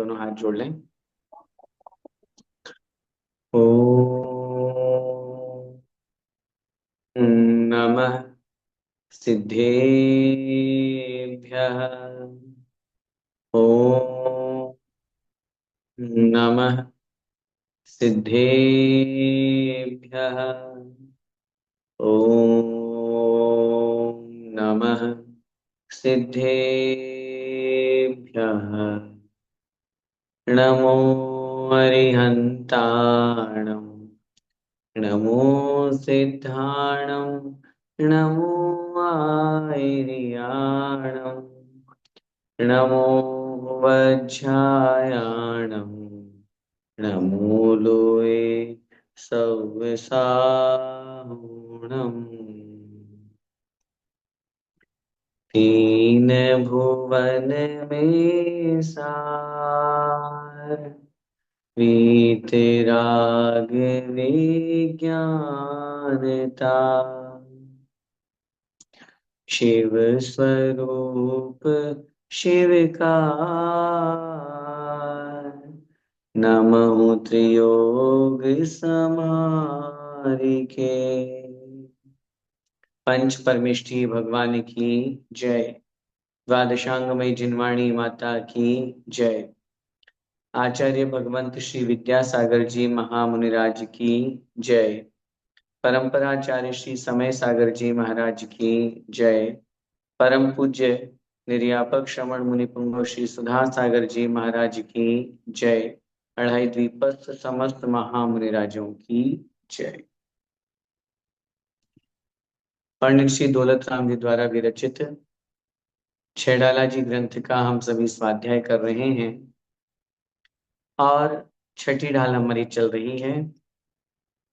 दोनों हाथ जोड़ लें। ओम नमः सिद्धेभ्यः। ओम नमः सिद्धेभ्यः। ओम नमः सिद्धेभ्यः। नमो अरिहन्ताणं नमो सिद्धाणं नमो आयर्याणं नमो वज्रायाणं नमो लोये सव्यसाहुणम्। तीन भुवन में सार वीतराग विज्ञानता। शिव स्वरूप शिवकार नमः त्रियोग समारिके। पंच परमेष्ठी भगवान की जय। द्वादशांगमयी जिनवाणी माता की जय। आचार्य भगवंत श्री विद्यासागर जी महामुनिराज की जय। परंपराचार्य श्री समय सागर जी महाराज की जय। परम पूज्य निर्यापक श्रवण मुनि पुंगव श्री सुधा सागर जी महाराज की जय। अढ़ाई द्वीपस्थ समस्त महामुनिराजों की जय। पंडित श्री दौलत राम जी द्वारा विरचित छेड़ाला जी ग्रंथ का हम सभी स्वाध्याय कर रहे हैं और छठी ढाल हमारी चल रही है।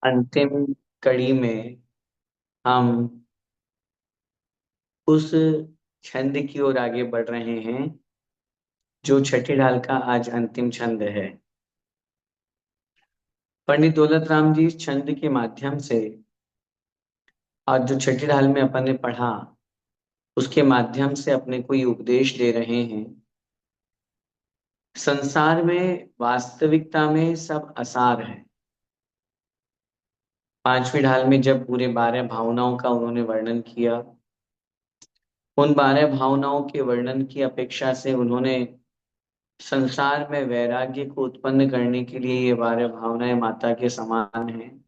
अंतिम कड़ी में हम उस छंद की ओर आगे बढ़ रहे हैं जो छठी ढाल का आज अंतिम छंद है। पंडित दौलत राम जी इस छंद के माध्यम से आज जो छठी ढाल में अपन ने पढ़ा उसके माध्यम से अपने को ये उपदेश दे रहे हैं। संसार में वास्तविकता में सब असार है। पांचवी ढाल में जब पूरे 12 भावनाओं का उन्होंने वर्णन किया, उन 12 भावनाओं के वर्णन की अपेक्षा से उन्होंने संसार में वैराग्य को उत्पन्न करने के लिए ये 12 भावनाएं माता के समान हैं,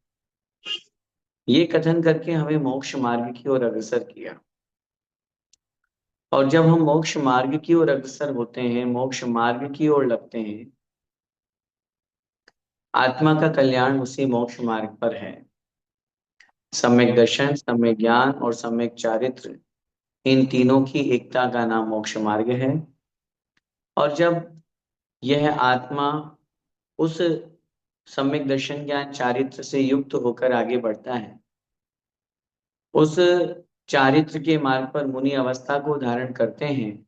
ये कथन करके हमें मोक्ष मार्ग की ओर अग्रसर किया। और जब हम मोक्ष मार्ग की ओर अग्रसर होते हैं, मोक्ष मार्ग की ओर लगते हैं, आत्मा का कल्याण उसी मोक्ष मार्ग पर है। सम्यक दर्शन, सम्यक ज्ञान और सम्यक चारित्र, इन तीनों की एकता का नाम मोक्ष मार्ग है। और जब यह आत्मा उस सम्यक दर्शन ज्ञान चारित्र से युक्त होकर आगे बढ़ता है, उस चारित्र के मार्ग पर मुनि अवस्था को धारण करते हैं,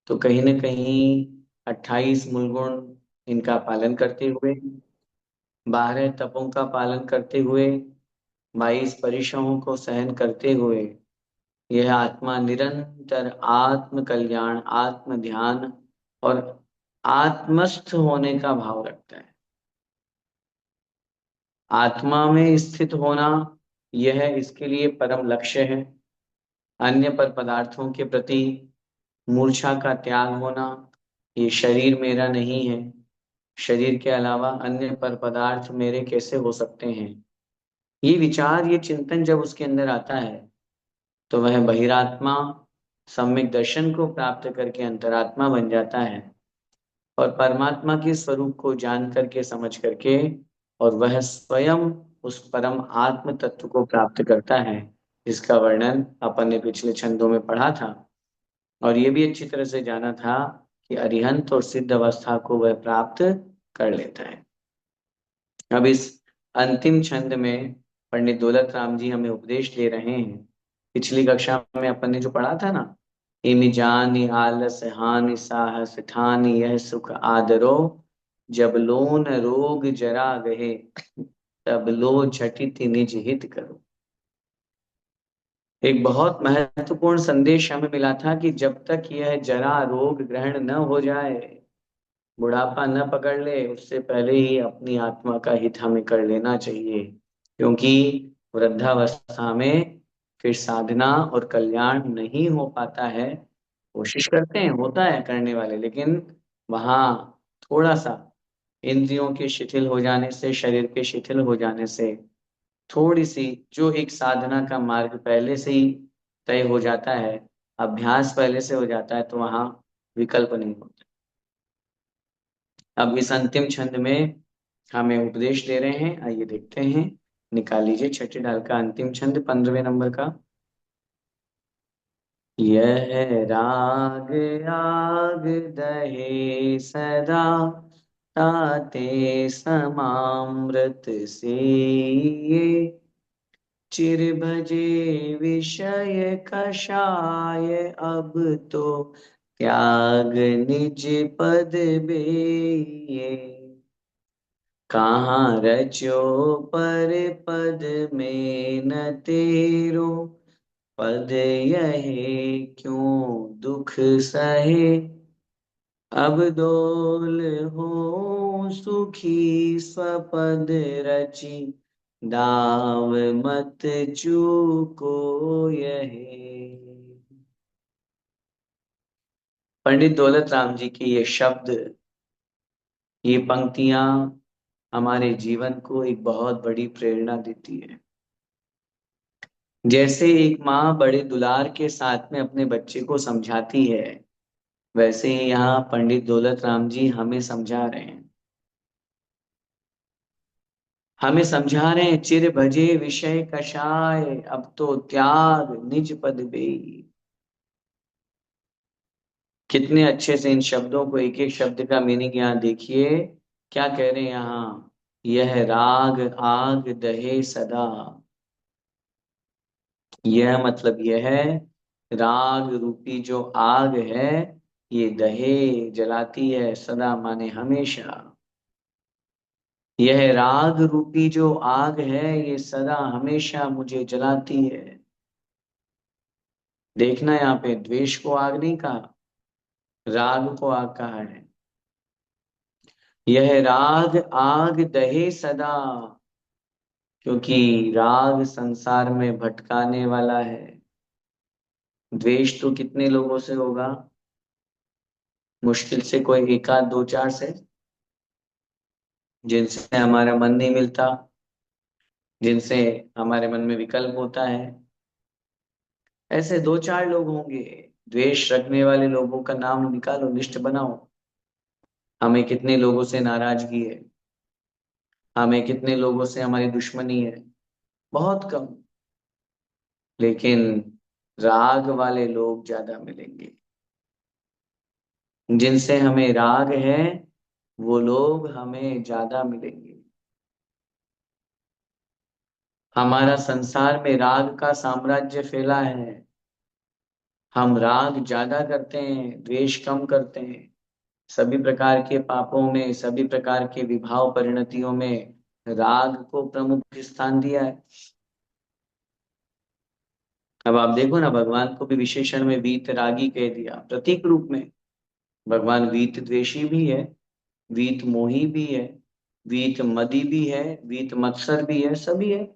तो कहीं न कहीं 28 मूलगुण इनका पालन करते हुए, 12 तपों का पालन करते हुए, 22 परिश्रमों को सहन करते हुए यह आत्मा निरंतर आत्म कल्याण, आत्म ध्यान और आत्मस्थ होने का भाव रखता है। आत्मा में स्थित होना यह इसके लिए परम लक्ष्य है। अन्य पर पदार्थों के प्रति मूर्छा का त्याग होना, ये शरीर मेरा नहीं है, शरीर के अलावा अन्य पर पदार्थ मेरे कैसे हो सकते हैं, ये विचार, ये चिंतन जब उसके अंदर आता है तो वह बहिरात्मा सम्यक दर्शन को प्राप्त करके अंतरात्मा बन जाता है और परमात्मा के स्वरूप को जान करके, समझ करके, और वह स्वयं उस परम आत्म तत्व को प्राप्त करता है, जिसका वर्णन अपन ने पिछले छंदों में पढ़ा था। और ये भी अच्छी तरह से जाना था कि अरिहंत और सिद्ध अवस्था को वह प्राप्त कर लेता है। अब इस अंतिम छंद में पंडित दौलत राम जी हमें उपदेश दे रहे हैं। पिछली कक्षा में अपन ने जो पढ़ा था ना, इमि जानि आलस हानि साहस ठानि यह सुख आदरो, जब लोन रोग जरा गहे तब लो झटिति निज हित करो। एक बहुत महत्वपूर्ण संदेश हमें मिला था कि जब तक यह जरा रोग ग्रहण न हो जाए, बुढ़ापा न पकड़ ले उससे पहले ही अपनी आत्मा का हित हमें कर लेना चाहिए, क्योंकि वृद्धावस्था में फिर साधना और कल्याण नहीं हो पाता है। कोशिश करते हैं, होता है करने वाले, लेकिन वहाँ थोड़ा सा इंद्रियों के शिथिल हो जाने से, शरीर के शिथिल हो जाने से, थोड़ी सी जो एक साधना का मार्ग पहले से ही तय हो जाता है, अभ्यास पहले से हो जाता है, तो वहाँ विकल्प नहीं होता। अब इस अंतिम छंद में हमें उपदेश दे रहे हैं, आइए देखते हैं। निकाल लीजिए छठी ढाल का अंतिम छंद 15वें नंबर का। यह राग आग दहे सदा, ताते समामृत से ये, चिर भजे विषय कषाय, अब तो त्याग निज पद बेये। कहाँ रचो पर पद में न तेरो, पद यहे क्यों दुख सहे। अब डोल हो सुखी स्वपद रची, दाव मत चूको यहे। पंडित दौलत राम जी की ये शब्द, ये पंक्तियां हमारे जीवन को एक बहुत बड़ी प्रेरणा देती है। जैसे एक माँ बड़े दुलार के साथ में अपने बच्चे को समझाती है, वैसे ही यहाँ पंडित दौलत राम जी हमें समझा रहे हैं। हमें समझा रहे हैं, चिर भजे विषय कषाय, अब तो त्याग निज पद बेई। कितने अच्छे से इन शब्दों को, एक एक शब्द का मीनिंग यहाँ देखिए। क्या कह रहे हैं यहाँ, यह राग आग दहे सदा। यह मतलब यह है, राग रूपी जो आग है, ये दहे जलाती है, सदा माने हमेशा। यह राग रूपी जो आग है, ये सदा हमेशा मुझे जलाती है। देखना यहाँ पे द्वेष को आग नहीं कहा, राग को आग कहा है। यह राग आग दहे सदा, क्योंकि राग संसार में भटकाने वाला है। द्वेष तो कितने लोगों से होगा, मुश्किल से कोई एक आध दो चार से, जिनसे हमारा मन नहीं मिलता, जिनसे हमारे मन में विकल्प होता है। ऐसे दो चार लोग होंगे। द्वेष रखने वाले लोगों का नाम निकालो, लिस्ट बनाओ। हमें कितने लोगों से नाराजगी है, हमें कितने लोगों से हमारी दुश्मनी है, बहुत कम। लेकिन राग वाले लोग ज्यादा मिलेंगे। जिनसे हमें राग है, वो लोग हमें ज्यादा मिलेंगे। हमारा संसार में राग का साम्राज्य फैला है। हम राग ज्यादा करते हैं, द्वेष कम करते हैं। सभी प्रकार के पापों में, सभी प्रकार के विभाव परिणतियों में राग को प्रमुख स्थान दिया है। अब आप देखो ना, भगवान को भी विशेषण में वीत रागी कह दिया, प्रतीक रूप में। भगवान वीत द्वेषी भी है, वीत मोही भी है, वीत मदी भी है, वीत मत्सर भी है, सभी है।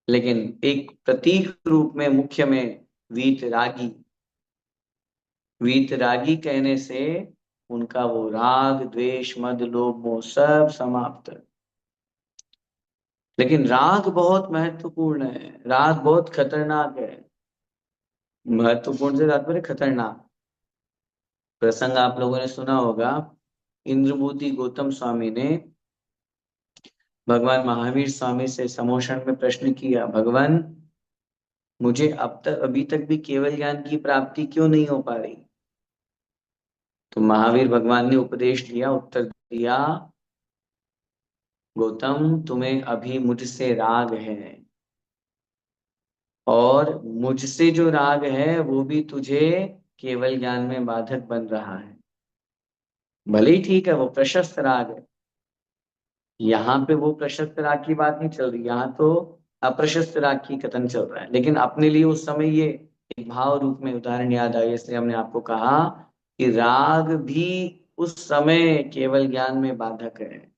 लेकिन एक प्रतीक रूप में, मुख्य में वीत रागी। वीत रागी कहने से उनका वो राग द्वेष मद लोभ मोह सब समाप्त है। लेकिन राग बहुत महत्वपूर्ण है, राग बहुत खतरनाक है। महत्वपूर्ण से तात्पर्य खतरनाक। प्रसंग आप लोगों ने सुना होगा, इंद्रभूति गौतम स्वामी ने भगवान महावीर स्वामी से समोषण में प्रश्न किया, भगवान मुझे अब तक, अभी तक भी केवल ज्ञान की प्राप्ति क्यों नहीं हो पा रही। तो महावीर भगवान ने उपदेश दिया, उत्तर दिया, गौतम तुम्हें अभी मुझसे राग है, और मुझसे जो राग है वो भी तुझे केवल ज्ञान में बाधक बन रहा है। भले ही ठीक है, वो प्रशस्त राग है। यहाँ पे वो प्रशस्त राग की बात नहीं चल रही, यहाँ तो अप्रशस्त राग की कथन चल रहा है। लेकिन अपने लिए उस समय ये एक भाव रूप में उदाहरण याद आया, इसलिए हमने आपको कहा कि राग भी उस समय केवल ज्ञान में बाधक है।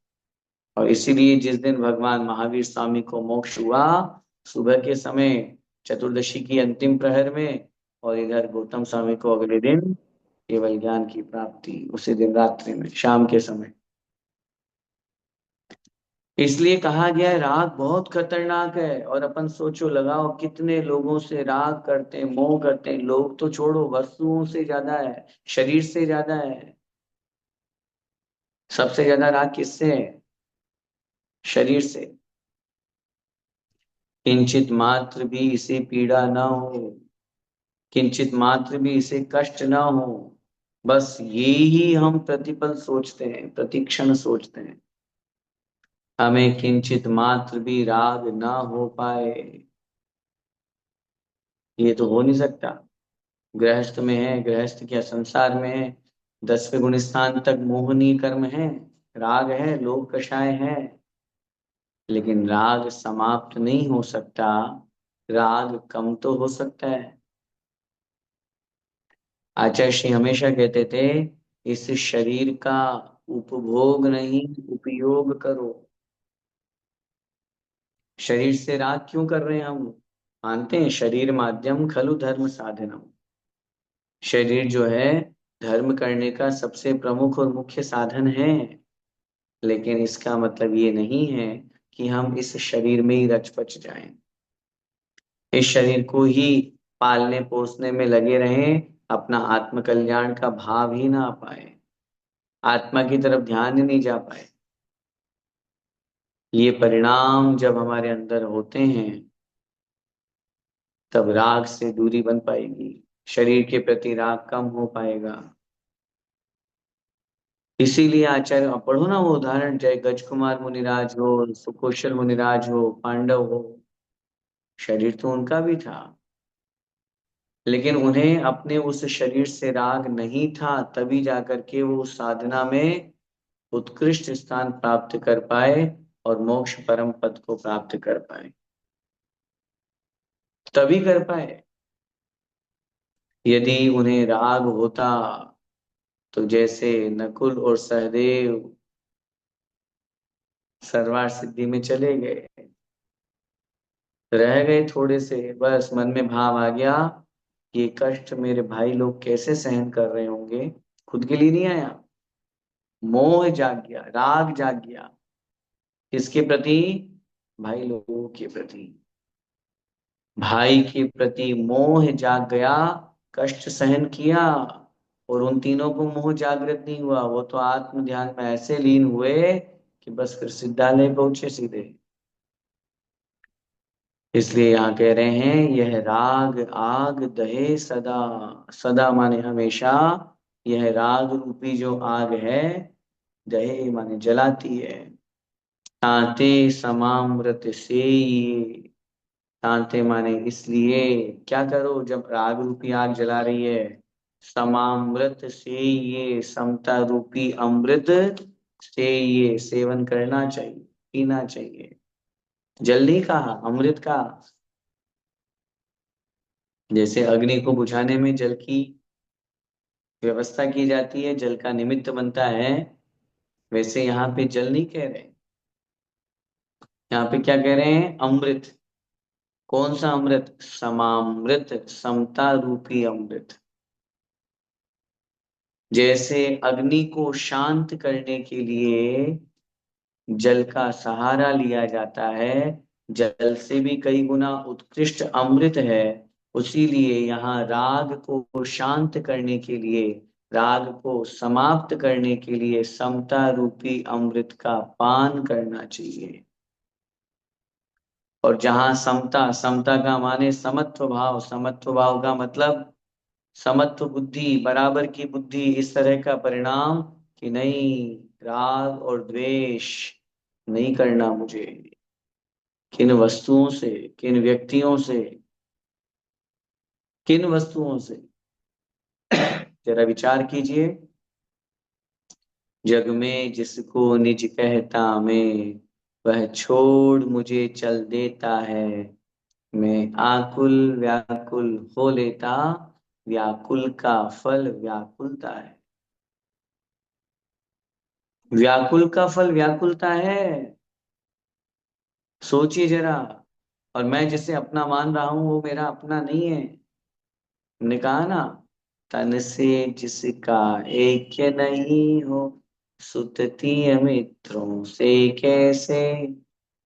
और इसीलिए जिस दिन भगवान महावीर स्वामी को मोक्ष हुआ, सुबह के समय चतुर्दशी की अंतिम प्रहर में, और इधर गौतम स्वामी को अगले दिन केवल ज्ञान की प्राप्ति, उसी दिन रात्रि में, शाम के समय। इसलिए कहा गया है राग बहुत खतरनाक है। और अपन सोचो लगाओ, कितने लोगों से राग करते हैं, मोह करते हैं। लोग तो छोड़ो, वस्तुओं से ज्यादा है, शरीर से ज्यादा है। सबसे ज्यादा राग किससे है? शरीर से। किंचित मात्र भी इसे पीड़ा न हो, किंचित मात्र भी इसे कष्ट न हो, बस ये ही हम प्रतिपल सोचते हैं, प्रतिक्षण सोचते हैं। हमें किंचित मात्र भी राग ना हो पाए, ये तो हो नहीं सकता। गृहस्थ में है, गृहस्थ क्या संसार में है, 10वें गुण स्थान तक मोहनीय कर्म है, राग है, लोक कषाय है। लेकिन राग समाप्त नहीं हो सकता, राग कम तो हो सकता है। आचार्य श्री हमेशा कहते थे, इस शरीर का उपभोग नहीं, उपयोग करो। शरीर से राग क्यों कर रहे हैं हम? मानते हैं शरीर माध्यम खलु धर्म साधनम। शरीर जो है धर्म करने का सबसे प्रमुख और मुख्य साधन है। लेकिन इसका मतलब ये नहीं है कि हम इस शरीर में ही रच पच जाएं, इस शरीर को ही पालने पोसने में लगे रहें, अपना आत्म कल्याण का भाव ही ना पाए, आत्मा की तरफ ध्यान ही नहीं जा पाए। ये परिणाम जब हमारे अंदर होते हैं, तब राग से दूरी बन पाएगी, शरीर के प्रति राग कम हो पाएगा। इसीलिए आचार्य, आप पढ़ो ना वो उदाहरण, चाहे गजकुमार मुनिराज हो, सुकोशल मुनिराज हो, पांडव हो, शरीर तो उनका भी था, लेकिन उन्हें अपने उस शरीर से राग नहीं था, तभी जाकर के वो उस साधना में उत्कृष्ट स्थान प्राप्त कर पाए और मोक्ष परम पद को प्राप्त कर पाए। तभी कर पाए। यदि उन्हें राग होता तो जैसे नकुल और सहदेव सरवार सिद्धि में चले गए, रह गए थोड़े से, बस मन में भाव आ गया, ये कष्ट मेरे भाई लोग कैसे सहन कर रहे होंगे, खुद के लिए नहीं आया, मोह जाग गया, राग जाग गया। किसके प्रति? भाई लोगों के प्रति। भाई के प्रति मोह जाग गया, कष्ट सहन किया। और उन तीनों को मोह जागृत नहीं हुआ, वो तो आत्म ध्यान में ऐसे लीन हुए कि बस फिर सिद्धालय पहुंचे सीधे। इसलिए यहाँ कह रहे हैं, यह राग आग दहे सदा। सदा माने हमेशा। यह राग रूपी जो आग है, दहे माने जलाती है। तांते समामृत से ये, तांते माने इसलिए, क्या करो जब राग रूपी आग जला रही है, समामृत से ये, समता रूपी अमृत से ये सेवन करना चाहिए, पीना चाहिए। जल नहीं कहा, अमृत का। जैसे अग्नि को बुझाने में जल की व्यवस्था की जाती है, जल का निमित्त बनता है, वैसे यहाँ पे जल नहीं कह रहे, यहाँ पे क्या कह रहे हैं? अमृत। कौन सा अमृत? समामृत, समता रूपी अमृत। जैसे अग्नि को शांत करने के लिए जल का सहारा लिया जाता है, जल से भी कई गुना उत्कृष्ट अमृत है, उसी लिए यहाँ राग को शांत करने के लिए, राग को समाप्त करने के लिए समता रूपी अमृत का पान करना चाहिए। और जहाँ समता, समता का माने समत्व भाव, समत्व भाव का मतलब समत्व बुद्धि, बराबर की बुद्धि, इस तरह का परिणाम कि नहीं, राग और द्वेष नहीं करना मुझे, किन वस्तुओं से, किन व्यक्तियों से, किन वस्तुओं से, जरा विचार कीजिए। जग में जिसको निज कहता मैं, वह छोड़ मुझे चल देता है। मैं आकुल व्याकुल हो लेता, व्याकुल का फल व्याकुलता है। व्याकुल का फल व्याकुलता है, सोचिए जरा। और मैं जिसे अपना मान रहा हूं वो मेरा अपना नहीं है। ने कहा ना, तन से जिसका ऐक्य नहीं हो, सुतती मित्रों से कैसे,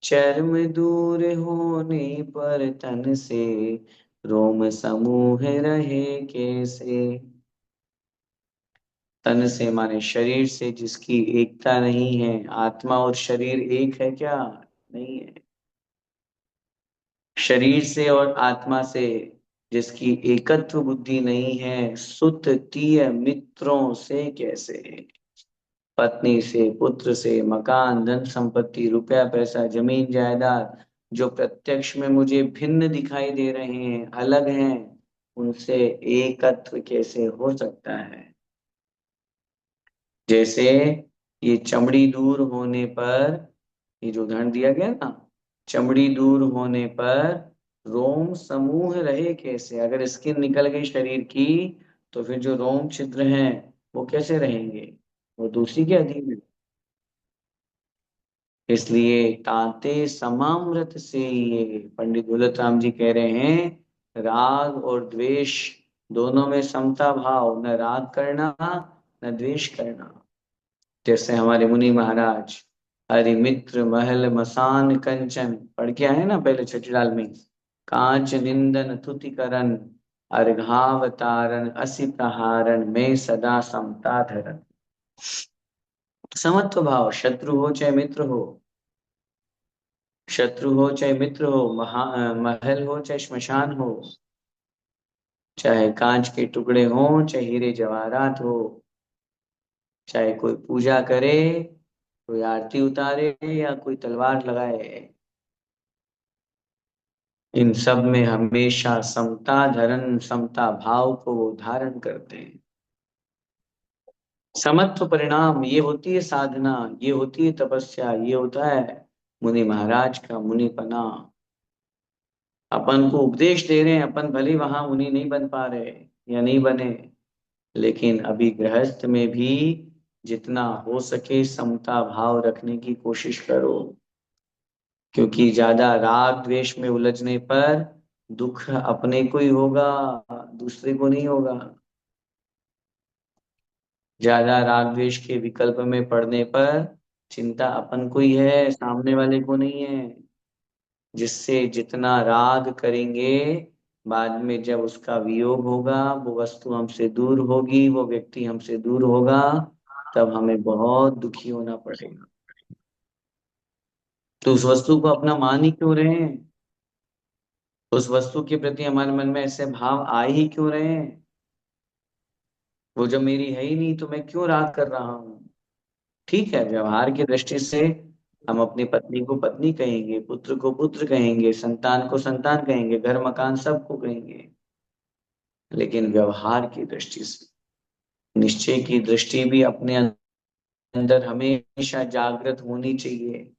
चर्म दूर होने पर तन से रोम समूह रहे कैसे। तन से माने शरीर से जिसकी एकता नहीं है, आत्मा और शरीर एक है क्या? नहीं है। शरीर से और आत्मा से जिसकी एकत्व बुद्धि नहीं है, सुत तीय मित्रों से कैसे। पत्नी से, पुत्र से, मकान, धन संपत्ति, रुपया पैसा, जमीन जायदाद, जो प्रत्यक्ष में मुझे भिन्न दिखाई दे रहे हैं, अलग हैं, उनसे एकत्व कैसे हो सकता है। जैसे ये चमड़ी दूर होने पर, ये जो उदाहरण दिया गया ना, चमड़ी दूर होने पर रोम समूह रहे कैसे। अगर स्किन निकल गई शरीर की, तो फिर जो रोम छिद्र हैं वो कैसे रहेंगे? वो दूसरी के अधीन है। इसलिए ताते समामृत से, ये पंडित दौलत राम जी कह रहे हैं, राग और द्वेष दोनों में समता भाव, न राग करना न द्वेष करना। जैसे हमारे मुनि महाराज, हरि मित्र महल मसान कंचन पढ़ के आए ना पहले छठी लाल में, कांच निंदन तुति करन, अर्घावतारन असी प्रहारन, में सदा समता धरन। समत्व भाव, शत्रु हो चाहे मित्र हो, शत्रु हो चाहे मित्र हो, महल हो चाहे श्मशान हो, चाहे कांच के टुकड़े हो चाहे हीरे जवाहरात हो, चाहे कोई पूजा करे, कोई आरती उतारे या कोई तलवार लगाए, इन सब में हमेशा समता धरण, समता भाव को वो धारण करते हैं। समत्व परिणाम, ये होती है साधना, ये होती है तपस्या, ये होता है मुनि महाराज का मुनिपना। अपन को उपदेश दे रहे हैं, अपन भले वहां मुनि नहीं बन पा रहे या नहीं बने, लेकिन अभी गृहस्थ में भी जितना हो सके समता भाव रखने की कोशिश करो। क्योंकि ज्यादा राग द्वेष में उलझने पर दुख अपने को ही होगा, दूसरे को नहीं होगा। ज्यादा राग द्वेष के विकल्प में पड़ने पर चिंता अपन को ही है, सामने वाले को नहीं है। जिससे जितना राग करेंगे, बाद में जब उसका वियोग होगा, वो वस्तु हमसे दूर होगी, वो व्यक्ति हमसे दूर होगा, तब हमें बहुत दुखी होना पड़ेगा। तो उस वस्तु को अपना मान ही क्यों रहे हैं? उस वस्तु के प्रति हमारे मन में ऐसे भाव आ ही क्यों रहे हैं? वो जब मेरी है ही नहीं तो मैं क्यों राग कर रहा हूँ? ठीक है, व्यवहार की दृष्टि से हम अपनी पत्नी को पत्नी कहेंगे, पुत्र को पुत्र कहेंगे, संतान को संतान कहेंगे, घर मकान सबको कहेंगे। लेकिन व्यवहार की दृष्टि से, निश्चय की दृष्टि भी अपने अंदर हमेशा जागृत होनी चाहिए।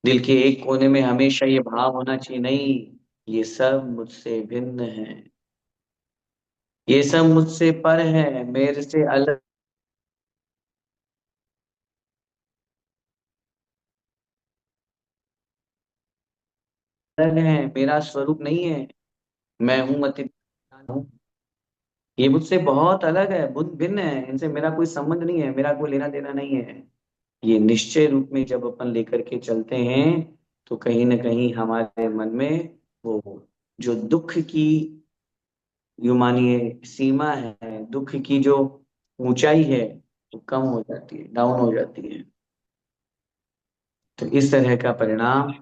दिल के एक कोने में हमेशा ये भाव होना चाहिए, नहीं, ये सब मुझसे भिन्न है, ये सब मुझसे पर है, मेरे से अलग है, मेरा स्वरूप नहीं है। मैं हूं अति हूँ, ये मुझसे बहुत अलग है, बुद्ध भिन्न है, इनसे मेरा कोई संबंध नहीं है, मेरा कोई लेना देना नहीं है। ये निश्चय रूप में जब अपन लेकर के चलते हैं, तो कहीं ना कहीं हमारे मन में वो जो दुख की, यूं मानिए, सीमा है, दुख की जो ऊंचाई है, वो कम हो जाती है, डाउन हो जाती है। तो इस तरह का परिणाम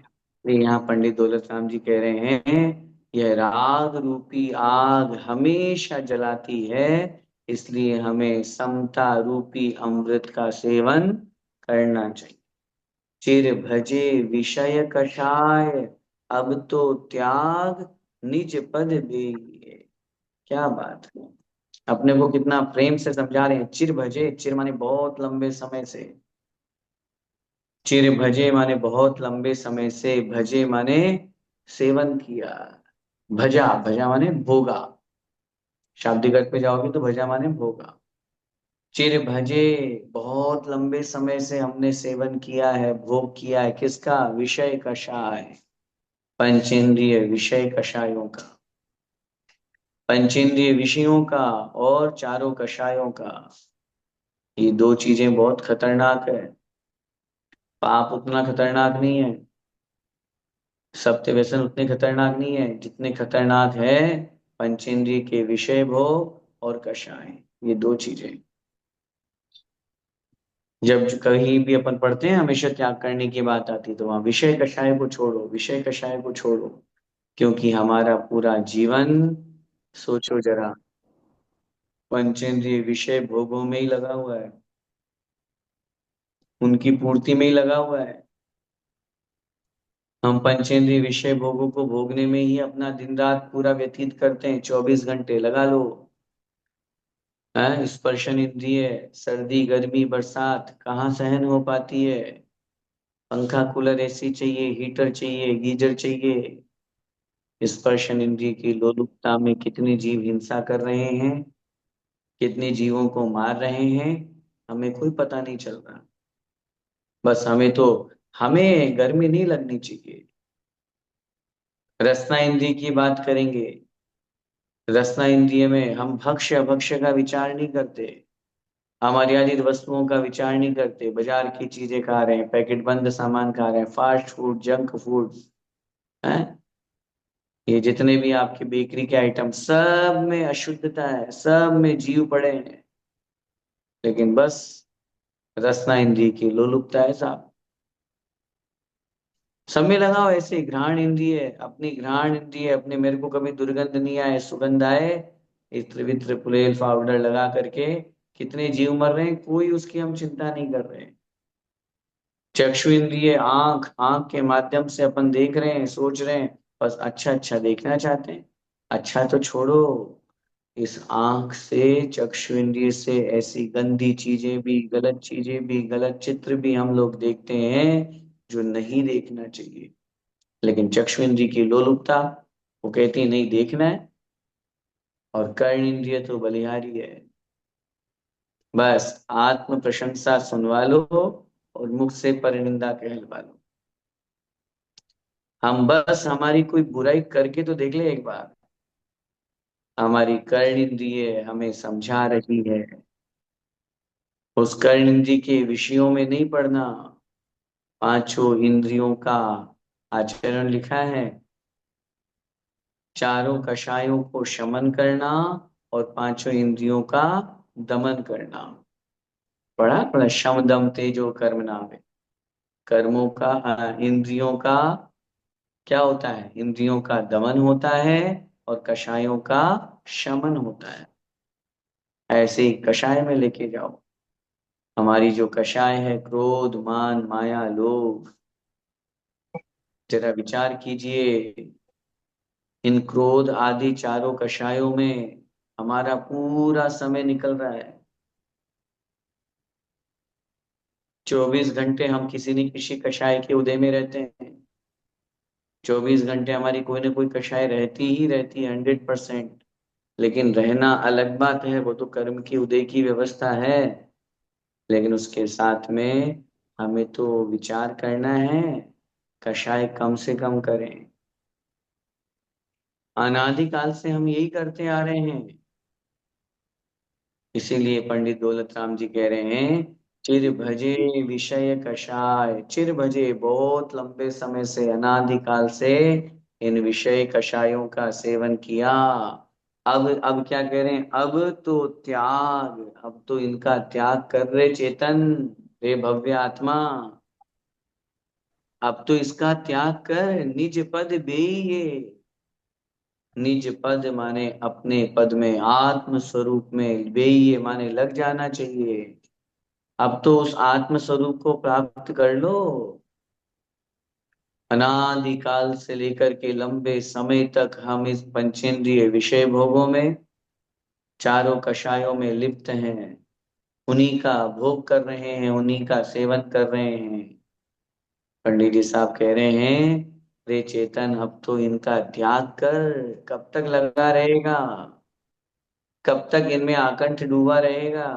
ये यहाँ पंडित दौलत राम जी कह रहे हैं, यह राग रूपी आग हमेशा जलाती है, इसलिए हमें समता रूपी अमृत का सेवन करना चाहिए। चिर भजे विषय कषाय, अब तो त्याग निज पद बेय। क्या बात है। अपने को कितना प्रेम से समझा रहे हैं। चिर भजे, चिर माने बहुत लंबे समय से, चिर भजे माने बहुत लंबे समय से, भजे माने सेवन किया, भजा, भजा माने भोगा, शाब्दिक अर्थ पे जाओगे तो भजा माने भोगा। चिर भजे, बहुत लंबे समय से हमने सेवन किया है, भोग किया है, किसका? विषय कषाय, पंचेंद्रिय विषय कषायों का, पंचेंद्रिय विषयों का और चारों कषायों का। ये दो चीजें बहुत खतरनाक है। पाप उतना खतरनाक नहीं है, सत्य व्यसन उतने खतरनाक नहीं है जितने खतरनाक है पंचेंद्रिय के विषय भोग और कषाय। ये दो चीजें जब कहीं भी अपन पढ़ते हैं हमेशा त्याग करने की बात आती है, तो वहां विषय कषाय को छोड़ो, विषय कषाय को छोड़ो। क्योंकि हमारा पूरा जीवन, सोचो जरा, पंचेंद्रिय विषय भोगों में ही लगा हुआ है, उनकी पूर्ति में ही लगा हुआ है। हम पंचेंद्रिय विषय भोगों को भोगने में ही अपना दिन रात पूरा व्यतीत करते हैं, 24 घंटे लगा लो। है स्पर्शन इंद्रिय, सर्दी गर्मी बरसात कहाँ सहन हो पाती है? पंखा कूलर एसी चाहिए, हीटर चाहिए, गीजर चाहिए। स्पर्शन इंद्रिय की लोलुपता में कितने जीव हिंसा कर रहे हैं, कितने जीवों को मार रहे हैं, हमें कोई पता नहीं चल रहा। बस हमें गर्मी नहीं लगनी चाहिए। रसना इंद्रिय की बात करेंगे, रसना इंद्रिय में हम भक्ष्य अभक्ष्य का विचार नहीं करते, अमर्यादित वस्तुओं का विचार नहीं करते, बाजार की चीजें खा रहे हैं, पैकेट बंद सामान खा रहे हैं, फास्ट फूड, जंक फूड है। ये जितने भी आपके बेकरी के आइटम, सब में अशुद्धता है, सब में जीव पड़े हैं। लेकिन बस रसना इंद्रिय की लोलुपता है साहब। समय लगाओ ऐसे, घ्राण इंद्रिय, अपनी घ्राण इंद्रिय, अपने मेरे को कभी दुर्गंध नहीं आए, सुगंध आए, इत्र वित्र पुलेल पाउडर लगा करके कितने जीव मर रहे हैं, कोई उसकी हम चिंता नहीं कर रहे हैं। चक्षु इंद्रिय, आंख, आंख के माध्यम से अपन देख रहे हैं, सोच रहे हैं, बस अच्छा अच्छा देखना चाहते हैं। अच्छा तो छोड़ो, इस आंख से, चक्षु इंद्रिय से ऐसी गंदी चीजें भी, गलत चीजें भी, गलत चित्र भी हम लोग देखते हैं जो नहीं देखना चाहिए। लेकिन चक्षु इंद्रिय की लोलुपता, वो कहती है नहीं देखना है। और कर्ण इंद्रिय तो बलिहारी है, बस आत्म प्रशंसा सुनवा लो और मुख से परनिंदा कहलवा लो। हम बस हमारी कोई बुराई करके तो देख ले एक बार, हमारी कर्ण इंद्रिय हमें समझा रही है। उस कर्ण इंद्रिय के विषयों में नहीं पड़ना। पांचों इंद्रियों का आचरण लिखा है, चारों कषायों को शमन करना और पांचों इंद्रियों का दमन करना। पढ़ा पढ़ा, शम दम तेजो कर्म नाम है। कर्मों का इंद्रियों का क्या होता है? इंद्रियों का दमन होता है और कषायों का शमन होता है। ऐसे ही कषाय में लेके जाओ। हमारी जो कषाय है, क्रोध मान माया लोभ, जरा विचार कीजिए, इन क्रोध आदि चारों कषायों में हमारा पूरा समय निकल रहा है। 24 घंटे हम किसी न किसी कषाय के उदय में रहते हैं। 24 घंटे हमारी कोई ना कोई कषाय रहती ही रहती है, 100%। लेकिन रहना अलग बात है, वो तो कर्म की उदय की व्यवस्था है। लेकिन उसके साथ में हमें तो विचार करना है, कषाय कम से कम करें। अनादिकाल से हम यही करते आ रहे हैं। इसीलिए पंडित दौलत राम जी कह रहे हैं, चिर भजे विषय कषाय, चिर भजे बहुत लंबे समय से, अनादिकाल से इन विषय कषायों का सेवन किया। अब क्या कह रहे हैं? अब तो त्याग, अब तो इनका त्याग कर रहे चेतन, रे भव्य आत्मा। अब तो इसका त्याग कर, निज पद बेहिए। निज पद माने अपने पद में, आत्म स्वरूप में, बेहिए माने लग जाना चाहिए। अब तो उस आत्म स्वरूप को प्राप्त कर लो। अनादिकाल से लेकर के लंबे समय तक हम इस पंचेंद्रिय विषय भोगों में, चारों कषायों में लिप्त हैं, उन्हीं का भोग कर रहे हैं, उन्हीं का सेवन कर रहे हैं। पंडित जी साहब कह रहे हैं, रे चेतन अब तो इनका त्याग कर। कब तक लगा रहेगा? कब तक इनमें आकंठ डूबा रहेगा?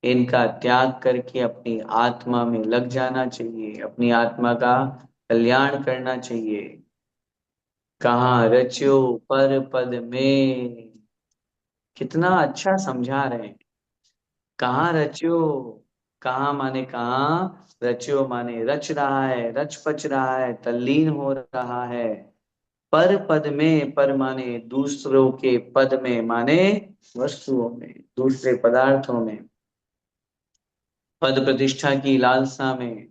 इनका त्याग करके अपनी आत्मा में लग जाना चाहिए, अपनी आत्मा का कल्याण करना चाहिए। कहाँ रच्यो पर पद में, कितना अच्छा समझा रहे हैं। कहाँ रच्यो, कहाँ माने कहाँ, रच्यो माने रच रहा है, रच पच रहा है, तल्लीन हो रहा है। पर पद में, पर माने दूसरों के पद में, माने वस्तुओं में, दूसरे पदार्थों में, पद प्रतिष्ठा की लालसा में,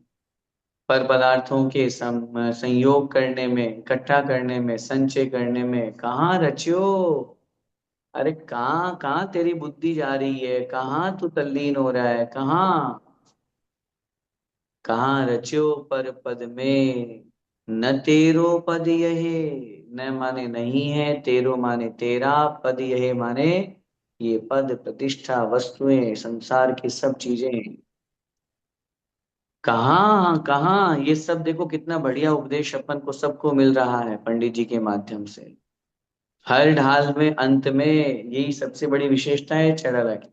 पर पदार्थों के संयोग करने में, इकट्ठा करने में, संचय करने में। कहाँ रचियो, अरे कहाँ कहाँ तेरी बुद्धि जा रही है, कहाँ तू तल्लीन हो रहा है, कहाँ, कहाँ रचियो पर पद में। न तेरो पद यहे, न माने नहीं है, तेरो माने तेरा, पद यहे माने ये पद प्रतिष्ठा वस्तुएं संसार की सब चीजें। कहाँ कहाँ ये सब देखो, कितना बढ़िया उपदेश अपन को सबको मिल रहा है पंडित जी के माध्यम से। हर ढाल में अंत में, यही सबसे बड़ी विशेषता है छह ढाला की।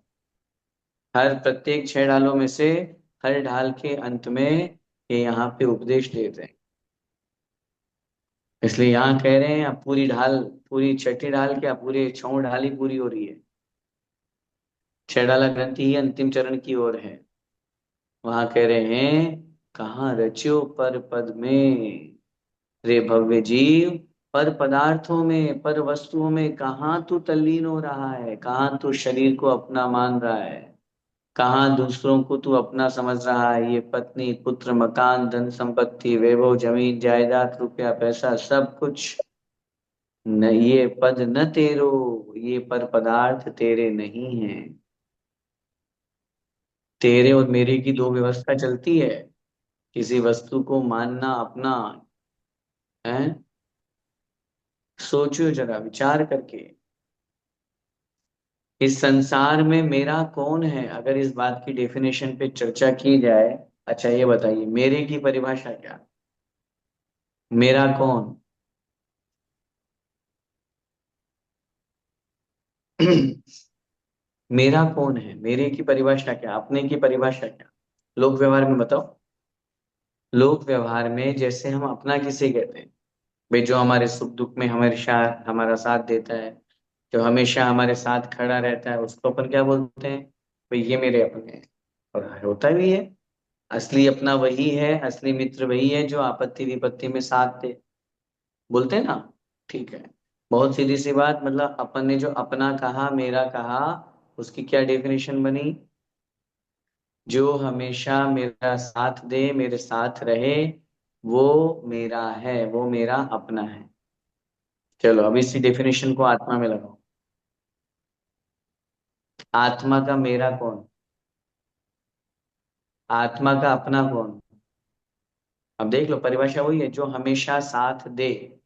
हर प्रत्येक छह ढालों में से हर ढाल के अंत में ये यहाँ पे उपदेश देते हैं। इसलिए यहाँ कह रहे हैं अब पूरी ढाल, पूरी छठी ढाल क्या, पूरे छह ढाल ही पूरी हो रही है। छह ढाला ग्रंथि ही अंतिम चरण की ओर है। वहां कह रहे हैं कहाँ रच्यो पर पद में, रे भव्य जीव, पर पदार्थों में, पर वस्तुओं में कहाँ तू तल्लीन हो रहा है, कहाँ तू शरीर को अपना मान रहा है, कहाँ दूसरों को तू अपना समझ रहा है। ये पत्नी पुत्र मकान धन संपत्ति वैभव जमीन जायदाद रुपया पैसा सब कुछ न, ये पद न तेरो, ये पर पदार्थ तेरे नहीं है। तेरे और मेरे की दो व्यवस्था चलती है। किसी वस्तु को मानना अपना है, सोचो जरा विचार करके। इस संसार में मेरा कौन है, अगर इस बात की डेफिनेशन पे चर्चा की जाए। अच्छा ये बताइए, मेरे की परिभाषा क्या, मेरा कौन? मेरा कौन है, मेरे की परिभाषा क्या, अपने की परिभाषा क्या? लोक व्यवहार में बताओ। लोक व्यवहार में जैसे हम अपना किसे कहते हैं? भाई जो हमारे सुख दुख में हमेशा हमारा साथ देता है, जो हमेशा हमारे साथ खड़ा रहता है, उसको अपन क्या बोलते हैं? भाई ये मेरे अपने हैं। और होता भी है, असली अपना वही है, असली मित्र वही है जो आपत्ति विपत्ति में साथ दे। बोलते हैं ना। ठीक है, बहुत सीधी सी बात, मतलब अपन ने जो अपना कहा, मेरा कहा, उसकी क्या डेफिनेशन बनी? जो हमेशा मेरा साथ दे, मेरे साथ रहे, वो मेरा है, वो मेरा अपना है। चलो अब इसी डेफिनेशन को आत्मा में लगाओ। आत्मा का मेरा कौन, आत्मा का अपना कौन? अब देख लो, परिभाषा वही है, जो हमेशा साथ दे,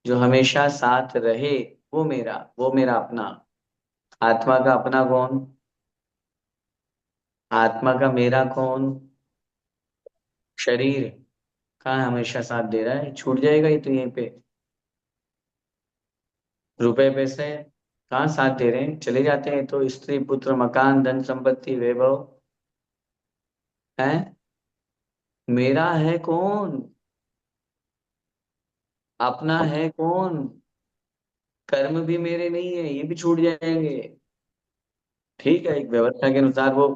जो हमेशा साथ रहे, वो मेरा अपना। आत्मा का अपना कौन, आत्मा का मेरा कौन? शरीर। कहाँ हमेशा साथ दे रहा है, छूट जाएगा ये तो यहीं पे। रुपए पैसे कहाँ साथ दे रहे हैं, चले जाते हैं। तो स्त्री पुत्र मकान धन संपत्ति वैभव है, मेरा है कौन, अपना है कौन? कर्म भी मेरे नहीं है, ये भी छूट जाएंगे। ठीक है, एक व्यवस्था के अनुसार वो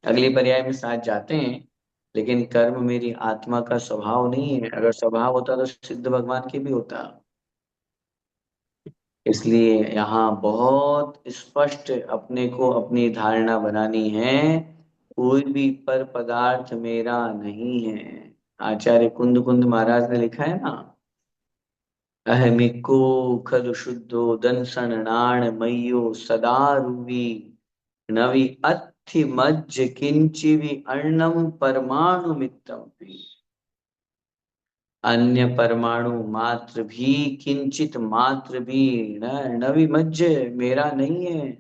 अगली पर्याय में साथ जाते हैं, लेकिन कर्म मेरी आत्मा का स्वभाव नहीं है। अगर स्वभाव होता तो सिद्ध भगवान की भी होता। इसलिए यहाँ बहुत स्पष्ट अपने को अपनी धारणा बनानी है, कोई भी पर पदार्थ मेरा नहीं है। आचार्य कुंद कुंद महाराज ने लिखा है ना, अहमिको खल शुद्धो दंसन नाण मय्यो सदा रूवी नवि अत्थि मज्ज किंचिवि अर्णम परमाणु मित्तम। अन्य परमाणु मात्र भी, किंचित मात्र भी न नवि मज्ज मेरा नहीं है।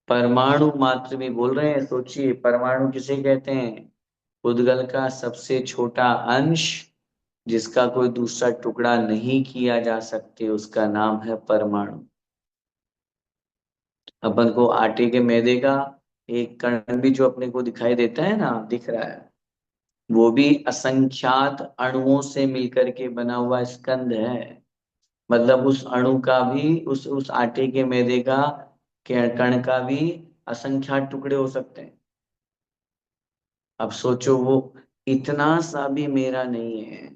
परमाणु मात्र भी बोल रहे हैं, सोचिए परमाणु किसे कहते हैं? उद्गल का सबसे छोटा अंश, जिसका कोई दूसरा टुकड़ा नहीं किया जा सकते, उसका नाम है परमाणु। अपन को आटे के मैदे का एक कण भी जो अपने को दिखाई देता है ना, दिख रहा है, वो भी असंख्यात अणुओं से मिलकर के बना हुआ स्कंद है। मतलब उस अणु का भी, उस आटे के मैदे का के कण का भी असंख्यात टुकड़े हो सकते हैं। अब सोचो, वो इतना सा भी मेरा नहीं है।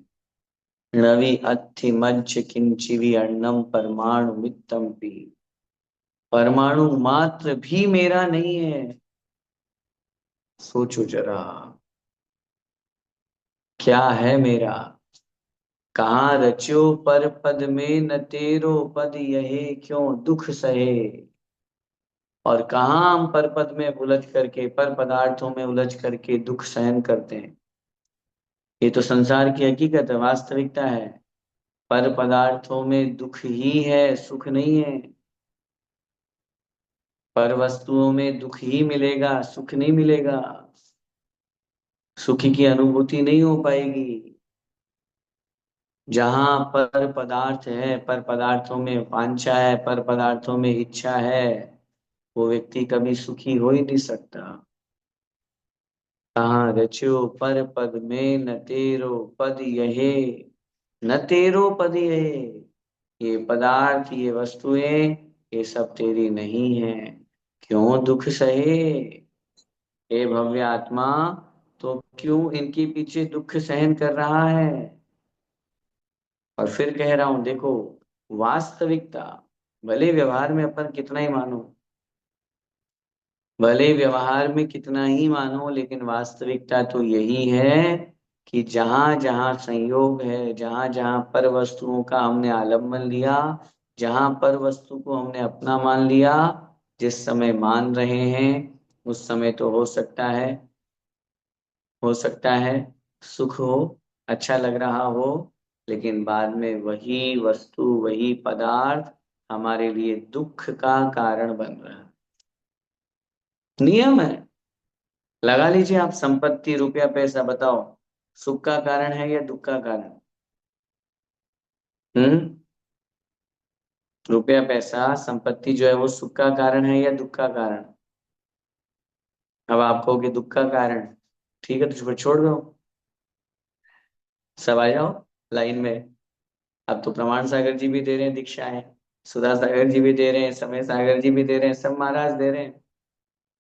णवि अत्थि मज्ज किंचिवी अर्णम परमाणु मित्तम पी। परमाणु मात्र भी मेरा नहीं है। सोचो जरा, क्या है मेरा। कहाँ रच्यो पर पद में न तेरो पद यहे क्यों दुख सहे। और कहाँ हम पर पद में उलझ करके, पर पदार्थों में उलझ करके दुख सहन करते हैं। ये तो संसार की हकीकत है, वास्तविकता है। पर पदार्थों में दुख ही है, सुख नहीं है। पर वस्तुओं में दुख ही मिलेगा, सुख नहीं मिलेगा। सुख की अनुभूति नहीं हो पाएगी। जहां पर पदार्थ है, पर पदार्थों में वांछा है, पर पदार्थों में इच्छा है, वो व्यक्ति कभी सुखी हो ही नहीं सकता। कहाँ रच्यो पर पद में न तेरो पद यहे, न तेरो पद यहे। ये पदार्थ, ये वस्तुएं, ये सब तेरी नहीं है, क्यों दुख सहे। हे भव्य आत्मा, तो क्यों इनके पीछे दुख सहन कर रहा है। और फिर कह रहा हूं, देखो, वास्तविकता, भले व्यवहार में अपन कितना ही मानो, भले व्यवहार में कितना ही मानो, लेकिन वास्तविकता तो यही है कि जहां जहां संयोग है, जहां जहां पर वस्तुओं का हमने आलम्बन लिया, जहां पर वस्तु को हमने अपना मान लिया, जिस समय मान रहे हैं, उस समय तो हो सकता है सुख हो, अच्छा लग रहा हो, लेकिन बाद में वही वस्तु, वही पदार्थ हमारे लिए दुख का कारण बन रहा है। नियम है। लगा लीजिए आप, संपत्ति, रुपया, पैसा, बताओ, सुख का कारण है या दुख का कारण। हम्म। रुपया, पैसा, संपत्ति जो है वो सुख का कारण है या दुख का कारण। अब आप कहोगे दुख का कारण, ठीक है, तो फिर छोड़ दो, सब आ जाओ लाइन में। अब तो प्रमाण सागर जी भी दे रहे हैं दीक्षाएं, सुधा सागर जी भी दे रहे हैं, समय सागर जी भी दे रहे हैं, सब महाराज दे रहे हैं।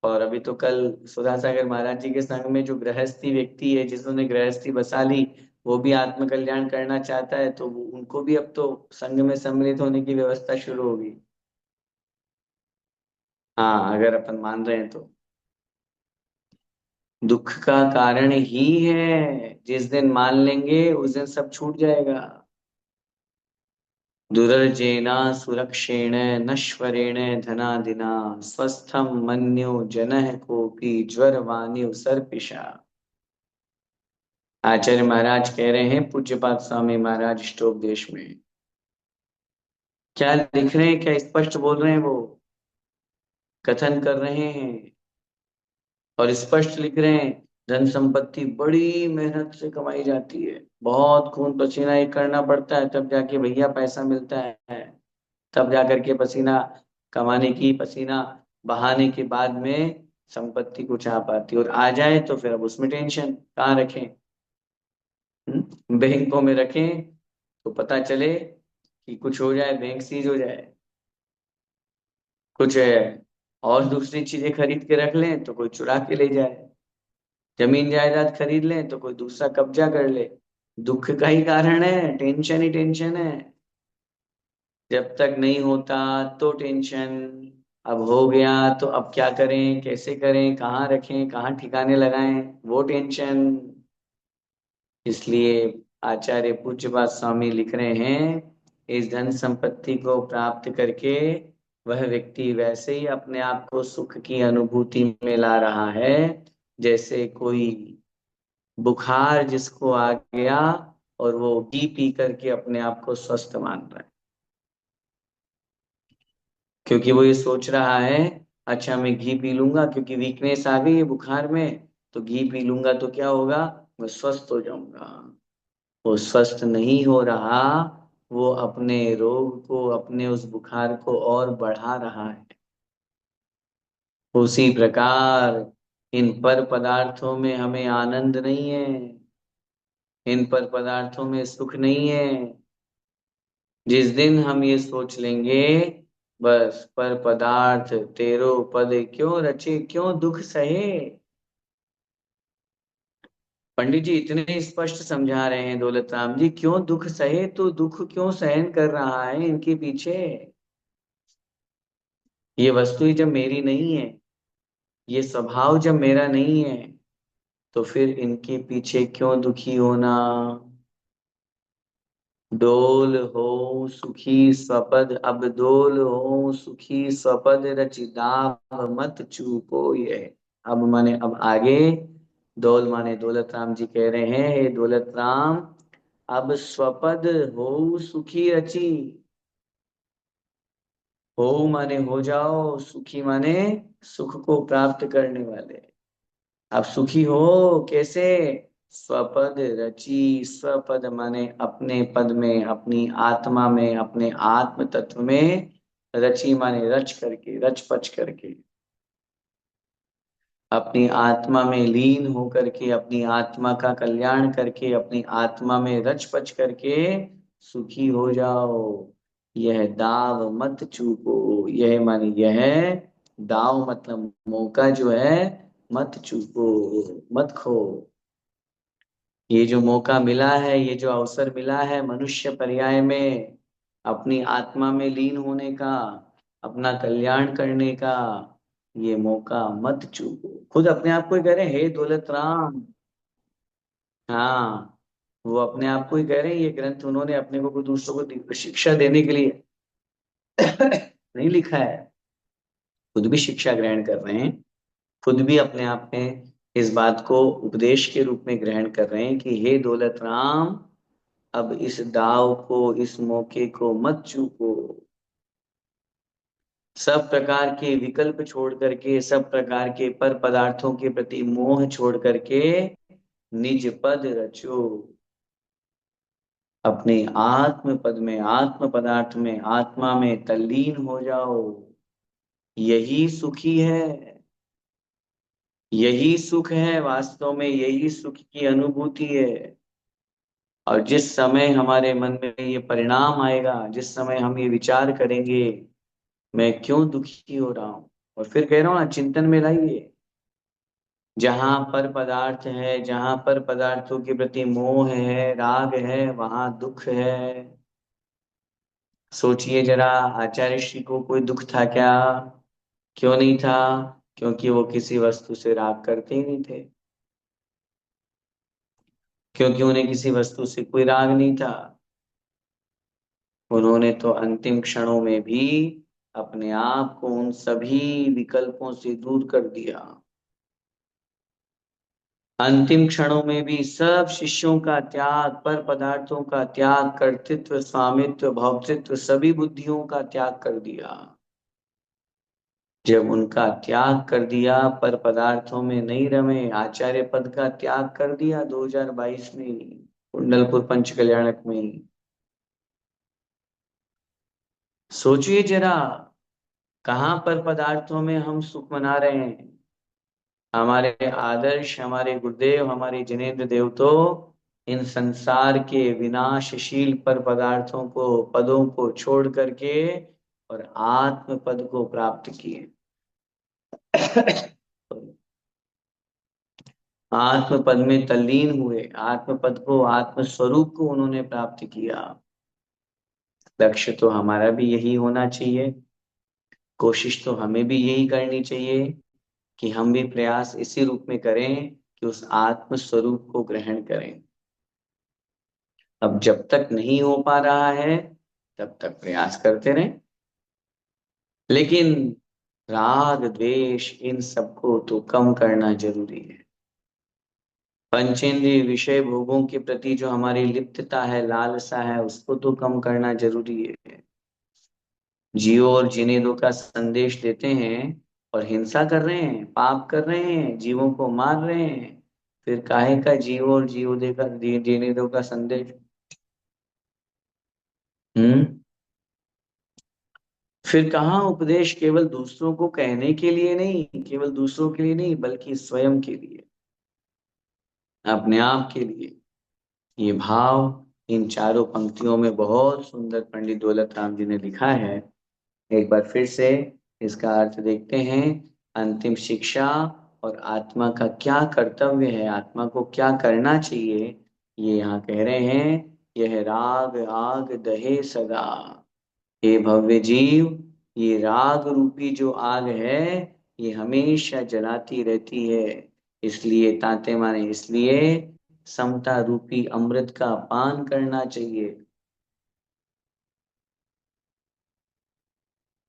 और अभी तो कल सुधा सागर महाराज जी के संग में जो गृहस्थी व्यक्ति है, जिन्होंने गृहस्थी बसा ली, वो भी आत्म कल्याण करना चाहता है, तो उनको भी अब तो संघ में सम्मिलित होने की व्यवस्था शुरू होगी। हाँ, अगर अपन मान रहे हैं तो दुख का कारण ही है। जिस दिन मान लेंगे उस दिन सब छूट जाएगा। दुरर्जेना सुरक्षेण नश्वरेण धनादिना स्वस्थम मन्यो जनः कोपि ज्वरवाणी सर्पिषा। आचार्य महाराज कह रहे हैं, पूज्यपाद स्वामी महाराज इष्टोपदेश में क्या लिख रहे हैं, क्या स्पष्ट बोल रहे हैं, वो कथन कर रहे हैं और स्पष्ट लिख रहे हैं। धन संपत्ति बड़ी मेहनत से कमाई जाती है, बहुत खून पसीना एक करना पड़ता है, तब जाके भैया पैसा मिलता है। तब जाकर के पसीना कमाने की, पसीना बहाने के बाद में संपत्ति कुछ आ पाती है। और आ जाए तो फिर अब उसमें टेंशन, कहाँ रखें। बैंकों में रखें तो पता चले कि कुछ हो जाए, बैंक सीज हो जाए, कुछ और दूसरी चीजें खरीद के रख लें तो कोई चुरा के ले जाए, जमीन जायदाद खरीद लें तो कोई दूसरा कब्जा कर ले। दुख का ही कारण है, टेंशन ही टेंशन है। जब तक नहीं होता तो टेंशन, अब हो गया तो अब क्या करें, कैसे करें, कहाँ रखें, कहाँ ठिकाने लगाएं, वो टेंशन। इसलिए आचार्य पूज्यपाद स्वामी लिख रहे हैं, इस धन संपत्ति को प्राप्त करके वह व्यक्ति वैसे ही अपने आप को सुख की अनुभूति में ला रहा है, जैसे कोई बुखार जिसको आ गया और वो घी पी करके अपने आप को स्वस्थ मान रहा है। क्योंकि वो ये सोच रहा है, अच्छा मैं घी पी लूंगा क्योंकि वीकनेस आ गई है बुखार में, तो घी पी लूंगा तो क्या होगा, मैं स्वस्थ हो जाऊंगा। वो स्वस्थ नहीं हो रहा, वो अपने रोग को, अपने उस बुखार को और बढ़ा रहा है। उसी प्रकार इन पर पदार्थों में हमें आनंद नहीं है, इन पर पदार्थों में सुख नहीं है। जिस दिन हम ये सोच लेंगे, बस पर पदार्थ तेरो पद क्यों रचे, क्यों दुख सहे। पंडित जी इतने स्पष्ट समझा रहे हैं दौलत राम जी, क्यों दुख सहे, तो दुख क्यों सहन कर रहा है इनके पीछे। ये वस्तु ही जब मेरी नहीं है, ये स्वभाव जब मेरा नहीं है, तो फिर इनके पीछे क्यों दुखी होना। डोल हो सुखी स्वपद, अब डोल हो सुखी स्वपद रचि दाव मत चूको ये। अब माने अब आगे, डोल माने दौलत राम जी कह रहे हैं, हे दौलत राम, अब स्वपद हो सुखी रची। हो माने हो जाओ, सुखी माने सुख को प्राप्त करने वाले। आप सुखी हो कैसे, स्वपद रची, स्वपद माने अपने पद में, अपनी आत्मा में, अपने आत्म तत्व में, रची माने रच करके, रच पच करके, अपनी आत्मा में लीन होकर के, अपनी आत्मा का कल्याण करके, अपनी आत्मा में रच पच करके सुखी हो जाओ। यह दाव मत चूको, यह माने यह दाव मतलब मौका जो है, मत चूको, मत खो। ये जो मौका मिला है, ये जो अवसर मिला है मनुष्य पर्याय में, अपनी आत्मा में लीन होने का, अपना कल्याण करने का, ये मौका मत चूको। खुद अपने आप को ही कह रहे हैं, हे दौलत राम। हाँ, वो अपने आप को ही कह रहे हैं, ये ग्रंथ उन्होंने अपने को कोई दूसरों को शिक्षा देने के लिए नहीं लिखा है, खुद भी शिक्षा ग्रहण कर रहे हैं, खुद भी अपने आप में इस बात को उपदेश के रूप में ग्रहण कर रहे हैं कि हे दौलत राम, अब इस दाव को, इस मौके को मत चूको। सब प्रकार के विकल्प छोड़ करके, सब प्रकार के पर पदार्थों के प्रति मोह छोड़ करके निज पद रचो। अपने आत्म पद में, आत्म पदार्थ में, आत्मा में तल्लीन हो जाओ। यही सुखी है, यही सुख है, वास्तव में यही सुख की अनुभूति है। और जिस समय हमारे मन में ये परिणाम आएगा, जिस समय हम ये विचार करेंगे, मैं क्यों दुखी हो रहा हूं, और फिर कह रहा हूं ना, चिंतन में लाइए। जहां पर पदार्थ है, जहां पर पदार्थों के प्रति मोह है, राग है, वहां दुख है। सोचिए जरा, आचार्य श्री को कोई दुख था क्या, क्यों नहीं था, क्योंकि वो किसी वस्तु से राग करते ही नहीं थे, क्योंकि उन्हें किसी वस्तु से कोई राग नहीं था। उन्होंने तो अंतिम क्षणों में भी अपने आप को उन सभी विकल्पों से दूर कर दिया। अंतिम क्षणों में भी सब शिष्यों का त्याग, पर पदार्थों का त्याग, कर्तृत्व, स्वामित्व, भोक्तृत्व, सभी बुद्धियों का त्याग कर दिया। जब उनका त्याग कर दिया, पर पदार्थों में नहीं रमे, आचार्य पद का त्याग कर दिया 2022 में ही, कुंडलपुर पंच कल्याणक में ही। सोचिए जरा, कहाँ पर पदार्थों में हम सुख मना रहे हैं। हमारे आदर्श, हमारे गुरुदेव, हमारे जिनेंद्र देव तो इन संसार के विनाशशील पर पदार्थों को, पदों को छोड़ करके और आत्म पद को प्राप्त किए। आत्म पद में तल्लीन हुए, आत्म पद को, आत्म स्वरूप को उन्होंने प्राप्त किया। लक्ष्य तो हमारा भी यही होना चाहिए, कोशिश तो हमें भी यही करनी चाहिए कि हम भी प्रयास इसी रूप में करें कि उस आत्म स्वरूप को ग्रहण करें। अब जब तक नहीं हो पा रहा है, तब तक प्रयास करते रहें, लेकिन राग द्वेष इन सबको तो कम करना जरूरी है। पंचेंद्रिय विषय भोगों के प्रति जो हमारी लिप्तता है, लालसा है, उसको तो कम करना जरूरी है। जियो और जीने दो का संदेश देते हैं और हिंसा कर रहे हैं, पाप कर रहे हैं, जीवों को मार रहे हैं, फिर काहे का जियो और जियो दे का जीने दो का संदेश। हम्म फिर कहाँ उपदेश केवल दूसरों को कहने के लिए नहीं, केवल दूसरों के लिए नहीं, बल्कि स्वयं के लिए, अपने आप के लिए। ये भाव इन चारों पंक्तियों में बहुत सुंदर पंडित दौलत राम जी ने लिखा है। एक बार फिर से इसका अर्थ देखते हैं। अंतिम शिक्षा और आत्मा का क्या कर्तव्य है, आत्मा को क्या करना चाहिए, ये यहाँ कह रहे हैं। यह राग आग दहे सदा, हे भव्य जीव, ये राग रूपी जो आग है ये हमेशा जलाती रहती है। इसलिए ताते माने इसलिए समता रूपी अमृत का पान करना चाहिए।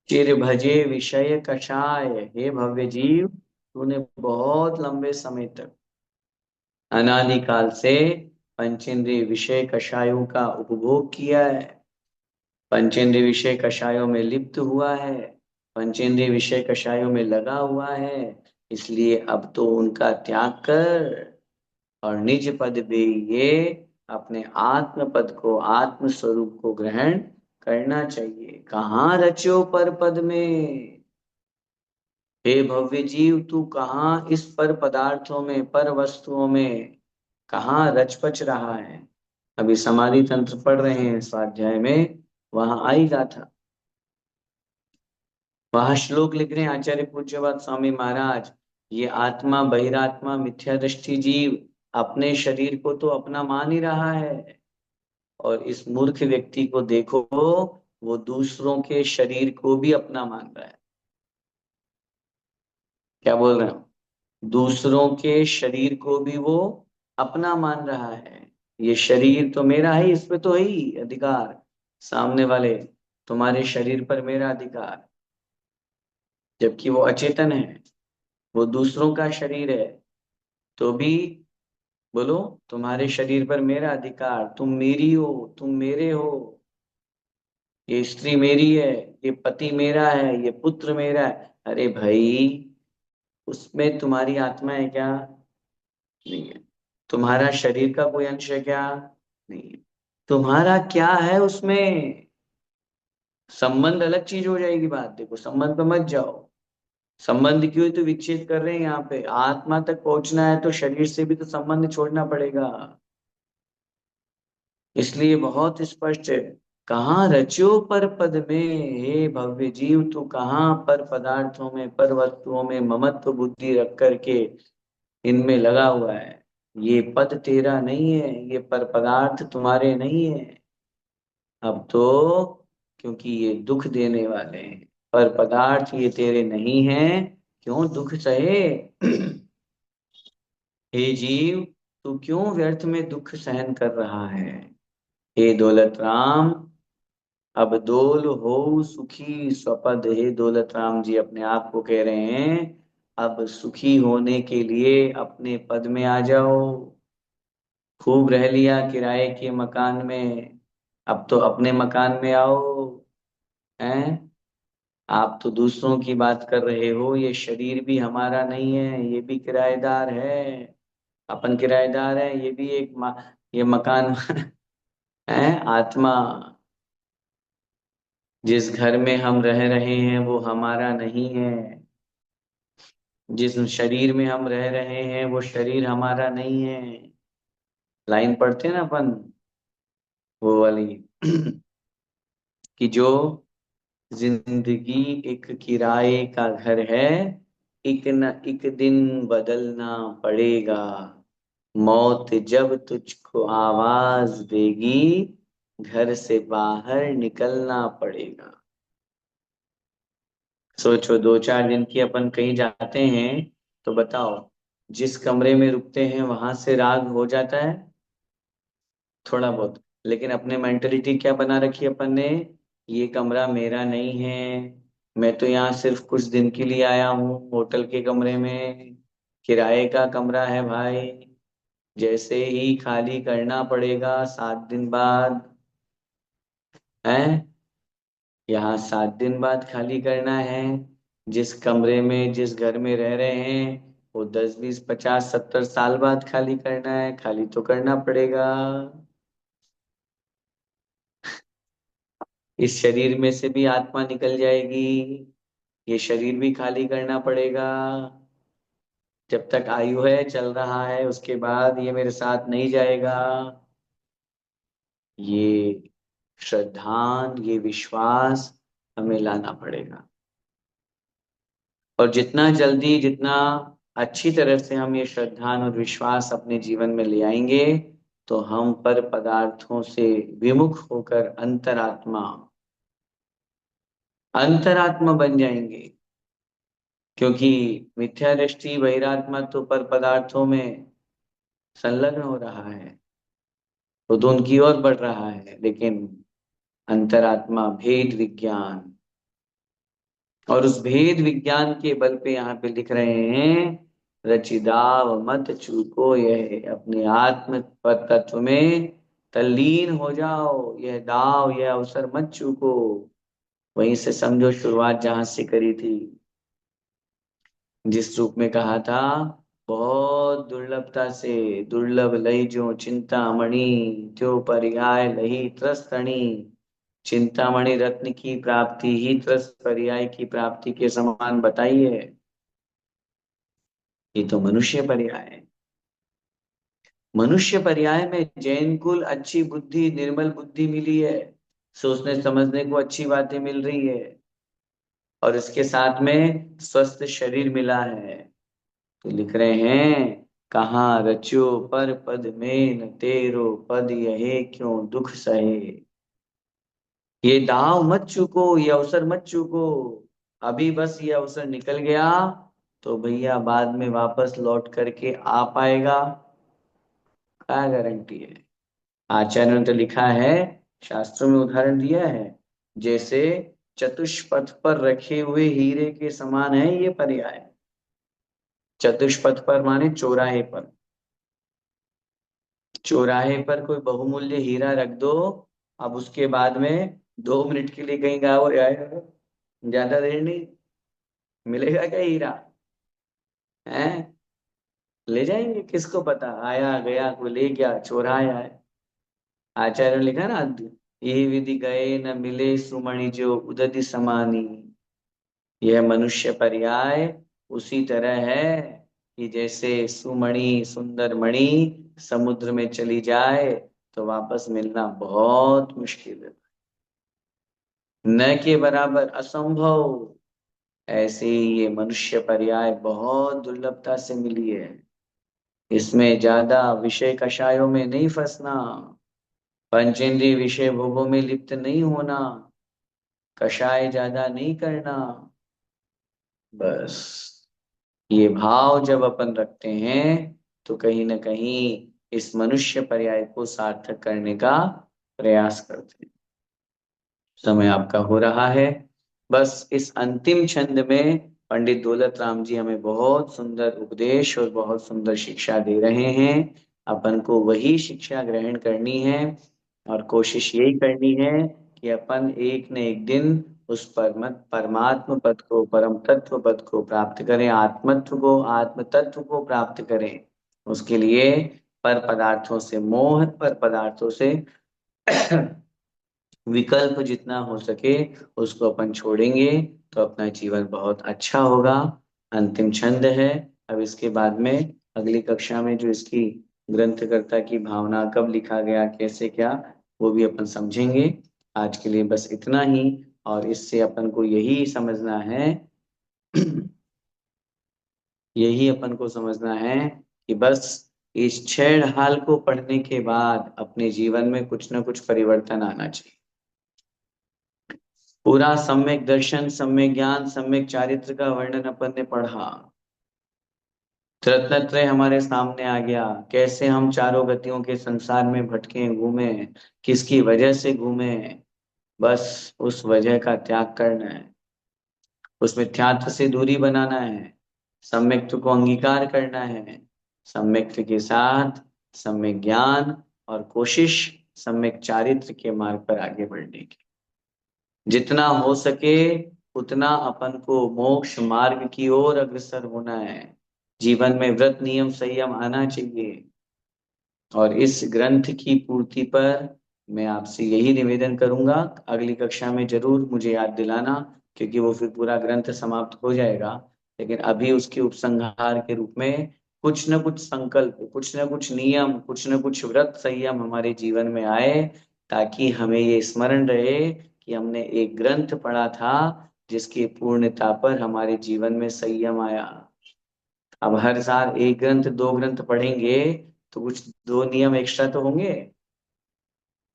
चिर भजे विषय कषाय, हे भव्य जीव, तूने बहुत लंबे समय तक अनादिकाल से पंचेंद्रिय विषय कषायों का उपभोग किया है, पंचेंद्रिय विषय कषायों में लिप्त हुआ है, पंचेंद्रिय विषय कषायों में लगा हुआ है। इसलिए अब तो उनका त्याग कर और निज पद भी ये अपने आत्म पद को, आत्म स्वरूप को ग्रहण करना चाहिए। कहाँ रच्यो पर पद में, हे भव्य जीव, तू कहाँ इस पर पदार्थों में, पर वस्तुओं में कहाँ रचपच रहा है। अभी समाधि तंत्र पढ़ रहे हैं स्वाध्याय में, वहां आई गाथा, वहां श्लोक लिख रहे हैं आचार्य पूज्यपाद स्वामी महाराज। ये आत्मा बहिरात्मा मिथ्या दृष्टि जीव अपने शरीर को तो अपना मान ही रहा है, और इस मूर्ख व्यक्ति को देखो, वो दूसरों के शरीर को भी अपना मान रहा है। क्या बोल रहे हो? दूसरों के शरीर को भी वो अपना मान रहा है। ये शरीर तो मेरा है, इस पे तो है ही अधिकार, सामने वाले तुम्हारे शरीर पर मेरा अधिकार, जबकि वो अचेतन है, वो दूसरों का शरीर है। तो भी बोलो, तुम्हारे शरीर पर मेरा अधिकार, तुम मेरी हो, तुम मेरे हो, ये स्त्री मेरी है, ये पति मेरा है, ये पुत्र मेरा है। अरे भाई, उसमें तुम्हारी आत्मा है क्या? नहीं है। तुम्हारा शरीर का कोई अंश है क्या? नहीं है। तुम्हारा क्या है उसमें? संबंध अलग चीज हो जाएगी बात, देखो संबंध पे मत जाओ। संबंध क्यों तो विच्छेद कर रहे हैं यहाँ पे, आत्मा तक पहुंचना है तो शरीर से भी तो संबंध छोड़ना पड़ेगा। इसलिए बहुत स्पष्ट है, कहाँ रच्यो पर पद में, हे भव्य जीव, तू कहाँ पर पदार्थों में, पर वस्तुओं में ममत्व बुद्धि रख करके इनमें लगा हुआ है। ये पद तेरा नहीं है, ये पर पदार्थ तुम्हारे नहीं है। अब तो, क्योंकि ये दुख देने वाले हैं, पर पदार्थ ये तेरे नहीं हैं, क्यों दुख सहे। हे जीव, तू क्यों व्यर्थ में दुख सहन कर रहा है। हे दौलत राम, अब डोल हो सुखी स्वपद, हे दौलत राम जी अपने आप को कह रहे हैं, अब सुखी होने के लिए अपने पद में आ जाओ। खूब रह लिया किराए के मकान में, अब तो अपने मकान में आओ। हैं? आप तो दूसरों की बात कर रहे हो, ये शरीर भी हमारा नहीं है, ये भी किराएदार है। अपन किराएदार है, ये भी ये मकान है। आत्मा, जिस घर में हम रह रहे हैं वो हमारा नहीं है, जिस शरीर में हम रह रहे हैं वो शरीर हमारा नहीं है। लाइन पढ़ते हैं ना अपन, वो वाली कि जो जिंदगी एक किराए का घर है, एक न एक दिन बदलना पड़ेगा, मौत जब तुझको आवाज देगी, घर से बाहर निकलना पड़ेगा। सोचो, 2-4 दिन की अपन कहीं जाते हैं, तो बताओ, जिस कमरे में रुकते हैं वहां से राग हो जाता है थोड़ा बहुत, लेकिन अपने मेंटेलिटी क्या बना रखी है अपन ने, ये कमरा मेरा नहीं है, मैं तो यहाँ सिर्फ कुछ दिन के लिए आया हूँ होटल के कमरे में, किराए का कमरा है भाई, जैसे ही खाली करना पड़ेगा 7 दिन बाद। है, यहाँ 7 दिन बाद खाली करना है। जिस कमरे में, जिस घर में रह रहे हैं, वो 10-20-50-70 साल बाद खाली करना है, खाली तो करना पड़ेगा। इस शरीर में से भी आत्मा निकल जाएगी, ये शरीर भी खाली करना पड़ेगा। जब तक आयु है चल रहा है, उसके बाद ये मेरे साथ नहीं जाएगा। ये श्रद्धान, ये विश्वास हमें लाना पड़ेगा। और जितना जल्दी, जितना अच्छी तरह से हम ये श्रद्धान और विश्वास अपने जीवन में ले आएंगे, तो हम पर पदार्थों से विमुख होकर अंतरात्मा बन जाएंगे। क्योंकि मिथ्या दृष्टि बहिरात्मा तो पर पदार्थों में संलग्न हो रहा है, तो उनकी ओर बढ़ रहा है, लेकिन अंतरात्मा भेद विज्ञान, और उस भेद विज्ञान के बल पे यहाँ पे लिख रहे हैं, रचिदाव मत चूको, यह अपने आत्म तत्व में तल्लीन हो जाओ, यह दाव, यह अवसर मत चूको। वहीं से समझो शुरुआत जहां से करी थी, जिस रूप में कहा था, बहुत दुर्लभता से, दुर्लभ लई जो चिंतामणि, जो पर्याय लही त्रस्तणी। चिंतामणि रत्न की प्राप्ति ही त्रस्त पर्याय की प्राप्ति के समान बताई है। ये तो मनुष्य पर्याय है। मनुष्य पर्याय में जैन कुल अच्छी बुद्धि, निर्मल बुद्धि मिली है, सोचने समझने को अच्छी बातें मिल रही है, और इसके साथ में स्वस्थ शरीर मिला है। तो लिख रहे हैं, कहाँ रच्यो पर पद में न तेरो पद, यहे क्यों दुख सहे। ये दाव मत चूको, ये अवसर मत चूको। अभी बस ये अवसर निकल गया तो भैया बाद में वापस लौट करके आ पाएगा, क्या गारंटी है। आचार्य ने तो लिखा है, शास्त्रों में उदाहरण दिया है, जैसे चतुष्पथ पर रखे हुए हीरे के समान है ये पर्याय। चतुष्पथ पर माने चौराहे पर, चौराहे पर कोई बहुमूल्य हीरा रख दो, अब उसके बाद में 2 मिनट के लिए कहीं गायब हो जाएगा, ज्यादा देर नहीं मिलेगा क्या हीरा, है। ले जाएंगे, किसको पता, आया गया कोई ले गया, चोराया है। आचार्य ने लिखा ना, ये विधि गए न मिले सुमणि जो उदति समानी। यह मनुष्य पर्याय उसी तरह है कि जैसे सुमणि, सुंदर मणि समुद्र में चली जाए तो वापस मिलना बहुत मुश्किल है, न के बराबर असंभव। ऐसे ही ये मनुष्य पर्याय बहुत दुर्लभता से मिली है। इसमें ज्यादा विषय कषायों में नहीं फंसना, पंचेंद्रिय विषय भोगों में लिप्त नहीं होना, कषाय ज्यादा नहीं करना। बस ये भाव जब अपन रखते हैं तो कहीं ना कहीं इस मनुष्य पर्याय को सार्थक करने का प्रयास करते हैं। समय आपका हो रहा है। बस इस अंतिम छंद में पंडित दौलत राम जी हमें बहुत सुंदर उपदेश और बहुत सुंदर शिक्षा दे रहे हैं। अपन को वही शिक्षा ग्रहण करनी है, और कोशिश यही करनी है कि अपन एक न एक दिन उस परमात्म पद को, परम तत्व पद को प्राप्त करें, आत्मत्व को, आत्म तत्व को प्राप्त करें। उसके लिए पर पदार्थों से मोह, पर पदार्थों से विकल्प जितना हो सके उसको अपन छोड़ेंगे तो अपना जीवन बहुत अच्छा होगा। अंतिम छंद है। अब इसके बाद में अगली कक्षा में जो इसकी ग्रंथकर्ता की भावना, कब लिखा गया, कैसे क्या, वो भी अपन समझेंगे। आज के लिए बस इतना ही। और इससे अपन को यही समझना है यही अपन को समझना है कि बस इस 6 ढाल को पढ़ने के बाद अपने जीवन में कुछ ना कुछ परिवर्तन आना चाहिए। पूरा सम्यक दर्शन, सम्यक ज्ञान, सम्यक चारित्र का वर्णन अपन ने पढ़ा, रत्नत्रय हमारे सामने आ गया, कैसे हम चारों गतियों के संसार में भटके घूमे, किसकी वजह से घूमे। बस उस वजह का त्याग करना है, उस मिथ्यात्व से दूरी बनाना है, सम्यक्त्व को अंगीकार करना है, सम्यक्त्व के साथ सम्यक ज्ञान, और कोशिश सम्यक चारित्र के मार्ग पर आगे बढ़ने की। जितना हो सके उतना अपन को मोक्ष मार्ग की ओर अग्रसर होना है। जीवन में व्रत, नियम, संयम आना चाहिए, और इस ग्रंथ की पूर्ति पर मैं आपसे यही निवेदन करूंगा, अगली कक्षा में जरूर मुझे याद दिलाना, क्योंकि वो फिर पूरा ग्रंथ समाप्त हो जाएगा। लेकिन अभी उसके उपसंहार के रूप में कुछ न कुछ संकल्प, कुछ न कुछ नियम, कुछ न कुछ व्रत संयम हमारे जीवन में आए, ताकि हमें ये स्मरण रहे कि हमने एक ग्रंथ पढ़ा था जिसकी पूर्णता पर हमारे जीवन में संयम आया। अब हर साल एक ग्रंथ दो ग्रंथ पढ़ेंगे तो कुछ दो नियम एक्स्ट्रा तो होंगे।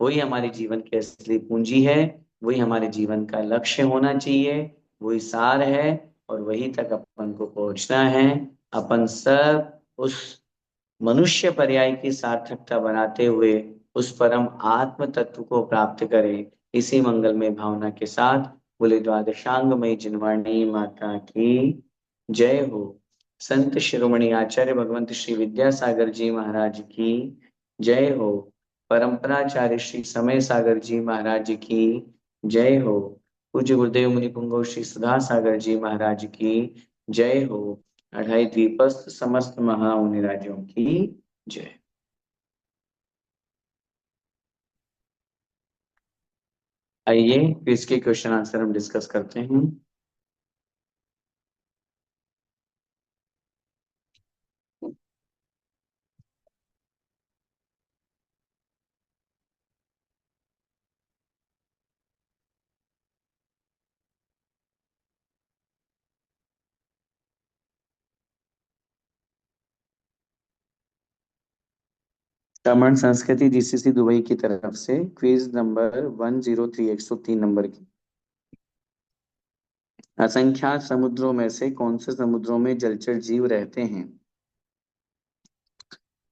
वही हमारे जीवन की असली पूंजी है, वही हमारे जीवन का लक्ष्य होना चाहिए, वही सार है, और वही तक अपन को पहुंचना है। अपन सब उस मनुष्य पर्याय की सार्थकता बनाते हुए उस परम आत्म तत्व को प्राप्त करें। इसी मंगलमय भावना के साथ बोले द्वादशांगमयी जिनवाणी माता की जय हो। संत शिरोमणि आचार्य भगवंत श्री विद्यासागर जी महाराज की जय हो। परंपराचार्य श्री समय सागर जी महाराज की जय हो। पूज्य गुरुदेव मुनि पुंगव श्री सुधा सागर जी महाराज की जय हो। अढ़ाई द्वीपस्थ समस्त महामुनिराजों की जय। आइए क्विज के क्वेश्चन आंसर हम डिस्कस करते हैं। श्रमण संस्कृति जीसीसी दुबई की तरफ से क्विज नंबर 103, 103 नंबर की। असंख्यात समुद्रों में से कौन से समुद्रों में जलचर जीव रहते हैं?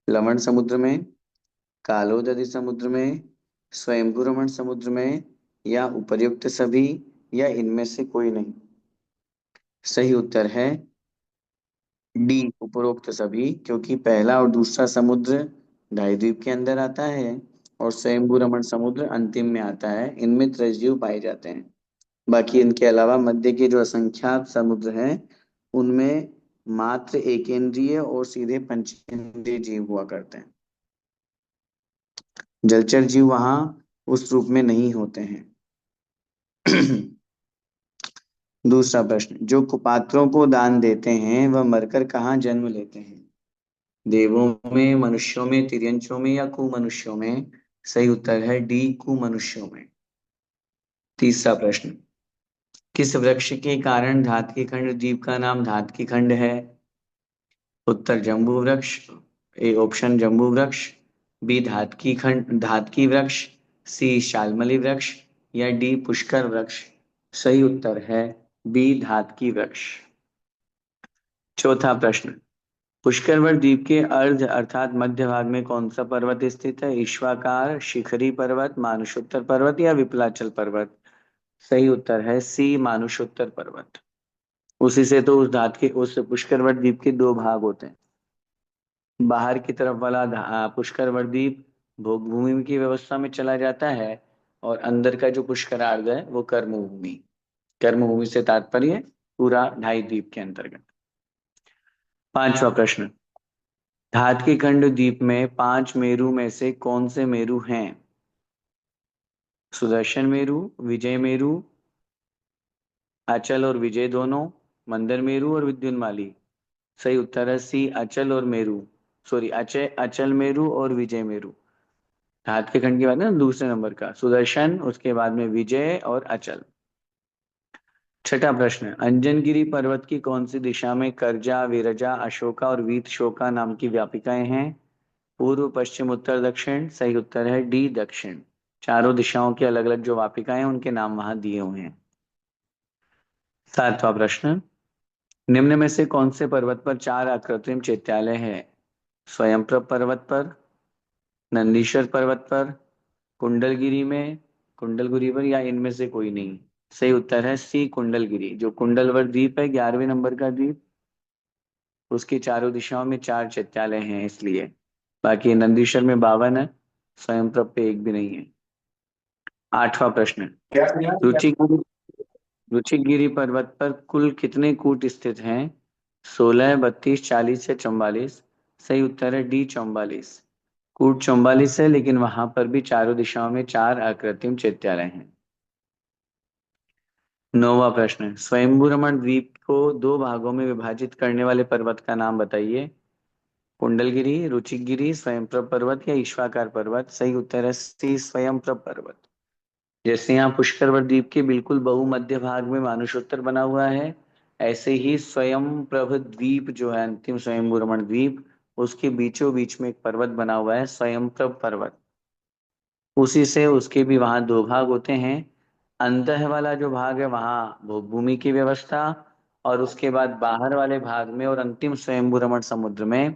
लवण समुद्र में, कालोदरी समुद्र में, स्वयंभू रमण समुद्र में, या उपर्युक्त सभी, या इनमें से कोई नहीं? सही उत्तर है डी, उपरोक्त सभी, क्योंकि पहला और दूसरा समुद्र ढाई के अंदर आता है और स्वयंभू रमण समुद्र अंतिम में आता है। इनमें त्रसजीव पाए जाते हैं। बाकी इनके अलावा मध्य के जो असंख्यात समुद्र हैं उनमें मात्र एकेंद्रिय और सीधे पंचेंद्रिय जीव हुआ करते हैं। जलचर जीव वहां उस रूप में नहीं होते हैं। दूसरा प्रश्न, जो कुपात्रों को दान देते हैं वह मरकर कहाँ जन्म लेते हैं? देवों में, मनुष्यों में, तिर्यंचों में, या कुमनुष्यों में? सही उत्तर है डी, कुमनुष्यों में। तीसरा प्रश्न, किस वृक्ष के कारण धातकी खंड द्वीप का नाम धातकी खंड है? उत्तर जम्बू वृक्ष, ए ऑप्शन जम्बू वृक्ष, बी धातकी खंड धातकी वृक्ष, सी शालमली वृक्ष, या डी पुष्कर वृक्ष? सही उत्तर है बी धातकी वृक्ष। चौथा प्रश्न, पुष्करवत द्वीप के अर्ध अर्थात मध्य भाग में कौन सा पर्वत स्थित है? ईश्वाकार, शिखरी पर्वत, मानुषोत्तर पर्वत, या विपलाचल पर्वत? सही उत्तर है सी, मानुषोत्तर पर्वत। उसी से तो उस धात के उस पुष्करवत द्वीप के दो भाग होते हैं। बाहर की तरफ वाला पुष्करवत द्वीप भोग भूमि की व्यवस्था में चला जाता है, और अंदर का जो पुष्करार्ध है वो कर्म भूमि। कर्म भूमि से तात्पर्य पूरा ढाई द्वीप के अंतर्गत। पांचवा प्रश्न, धातकी खंड द्वीप में पांच मेरु में से कौन से मेरु हैं? सुदर्शन मेरु, विजय मेरु, अचल और विजय दोनों, मंदर मेरु और विद्युन्माली? सही उत्तर है सी, अचल और मेरु। सॉरी, अचय अचल मेरु और विजय मेरु। हाथ के खंड की बात है ना, दूसरे नंबर का सुदर्शन, उसके बाद में विजय और अचल। छठा प्रश्न, अंजनगिरी पर्वत की कौन सी दिशा में करजा, विरजा, अशोका और वीत शोका नाम की व्यापिकाएं हैं? पूर्व, पश्चिम, उत्तर, दक्षिण? सही उत्तर है डी, दक्षिण। चारों दिशाओं की अलग अलग जो वापिकाएं हैं उनके नाम वहां दिए हुए हैं। सातवां प्रश्न, निम्न में से कौन से पर्वत पर चार अकृत्रिम चैत्यालय है? स्वयंप्रभ पर्वत पर, नंदीश्वर पर्वत पर, कुंडलगिरी में, कुंडलगिरी पर, या इनमें से कोई नहीं? सही उत्तर है सी, कुंडलगिरी। जो कुंडलवर द्वीप है 11वें नंबर का द्वीप, उसकी चारों दिशाओं में चार चैत्यालय हैं इसलिए। बाकी नंदीश्वर में 52 है, स्वयंप्रभ पे एक भी नहीं है। आठवां प्रश्न, रुचिगिरी रुचिगिरी पर्वत पर कुल कितने कूट स्थित हैं? 16, 32, 40 या 44? सही उत्तर है डी, 44। कूट 44 है, लेकिन वहां पर भी चारों दिशाओं में 4 अकृत्रिम चैत्यालय हैं। 9वां प्रश्न, स्वयंभू रमण द्वीप को 2 भागों में विभाजित करने वाले पर्वत का नाम बताइए। कुंडलगिरी, रुचिकगिरी, स्वयंप्रभ पर्वत या ईश्वाकार पर्वत। सही उत्तर है सी, स्वयंप्रभ पर्वत। जैसे यहाँ पुष्करवत द्वीप के बिल्कुल बहुमध्य भाग में मानुषोत्तर बना हुआ है, ऐसे ही स्वयंप्रभ द्वीप जो है अंतिम स्वयंभू रमण द्वीप, उसके बीचों बीच में एक पर्वत बना हुआ है स्वयंप्रभ पर्वत। उसी से उसके भी वहां 2 भाग होते हैं। अंदर वाला जो भाग है वहां भोग भूमि की व्यवस्था, और उसके बाद बाहर वाले भाग में और अंतिम स्वयंभू रमण समुद्र में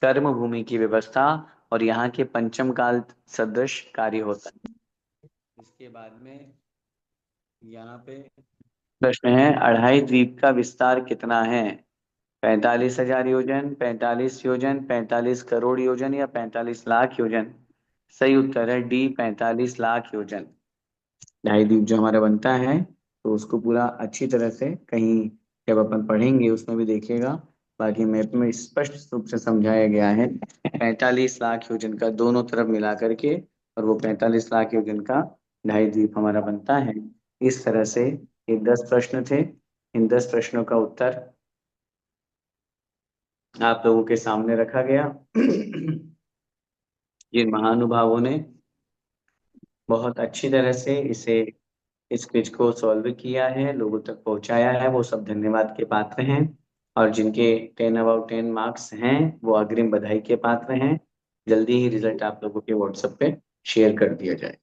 कर्म भूमि की व्यवस्था, और यहाँ के पंचम काल सदृश कार्य होता है। इसके बाद में यहाँ पे प्रश्न है, अढ़ाई द्वीप का विस्तार कितना है। 45,000 योजन, 45 योजन, 45 करोड़ योजन या 45 लाख योजन। सही उत्तर है डी, 45 लाख योजन। ढाई द्वीप जो हमारा बनता है, तो उसको पूरा अच्छी तरह से कहीं जब अपन पढ़ेंगे उसमें भी देखिएगा, बाकी मैप में स्पष्ट रूप से समझाया गया है 45 लाख योजन का दोनों तरफ मिला करके, और वो 45 लाख योजन का ढाई द्वीप हमारा बनता है। इस तरह से ये 10 प्रश्न थे। इन 10 प्रश्नों का उत्तर आप लोगों के सामने रखा गया। जिन महानुभावों ने बहुत अच्छी तरह से इस क्विज को सॉल्व किया है, लोगों तक पहुंचाया है, वो सब धन्यवाद के पात्र हैं। और जिनके 10/10 मार्क्स हैं, वो अग्रिम बधाई के पात्र हैं। जल्दी ही रिजल्ट आप लोगों के व्हाट्सएप पे शेयर कर दिया जाए।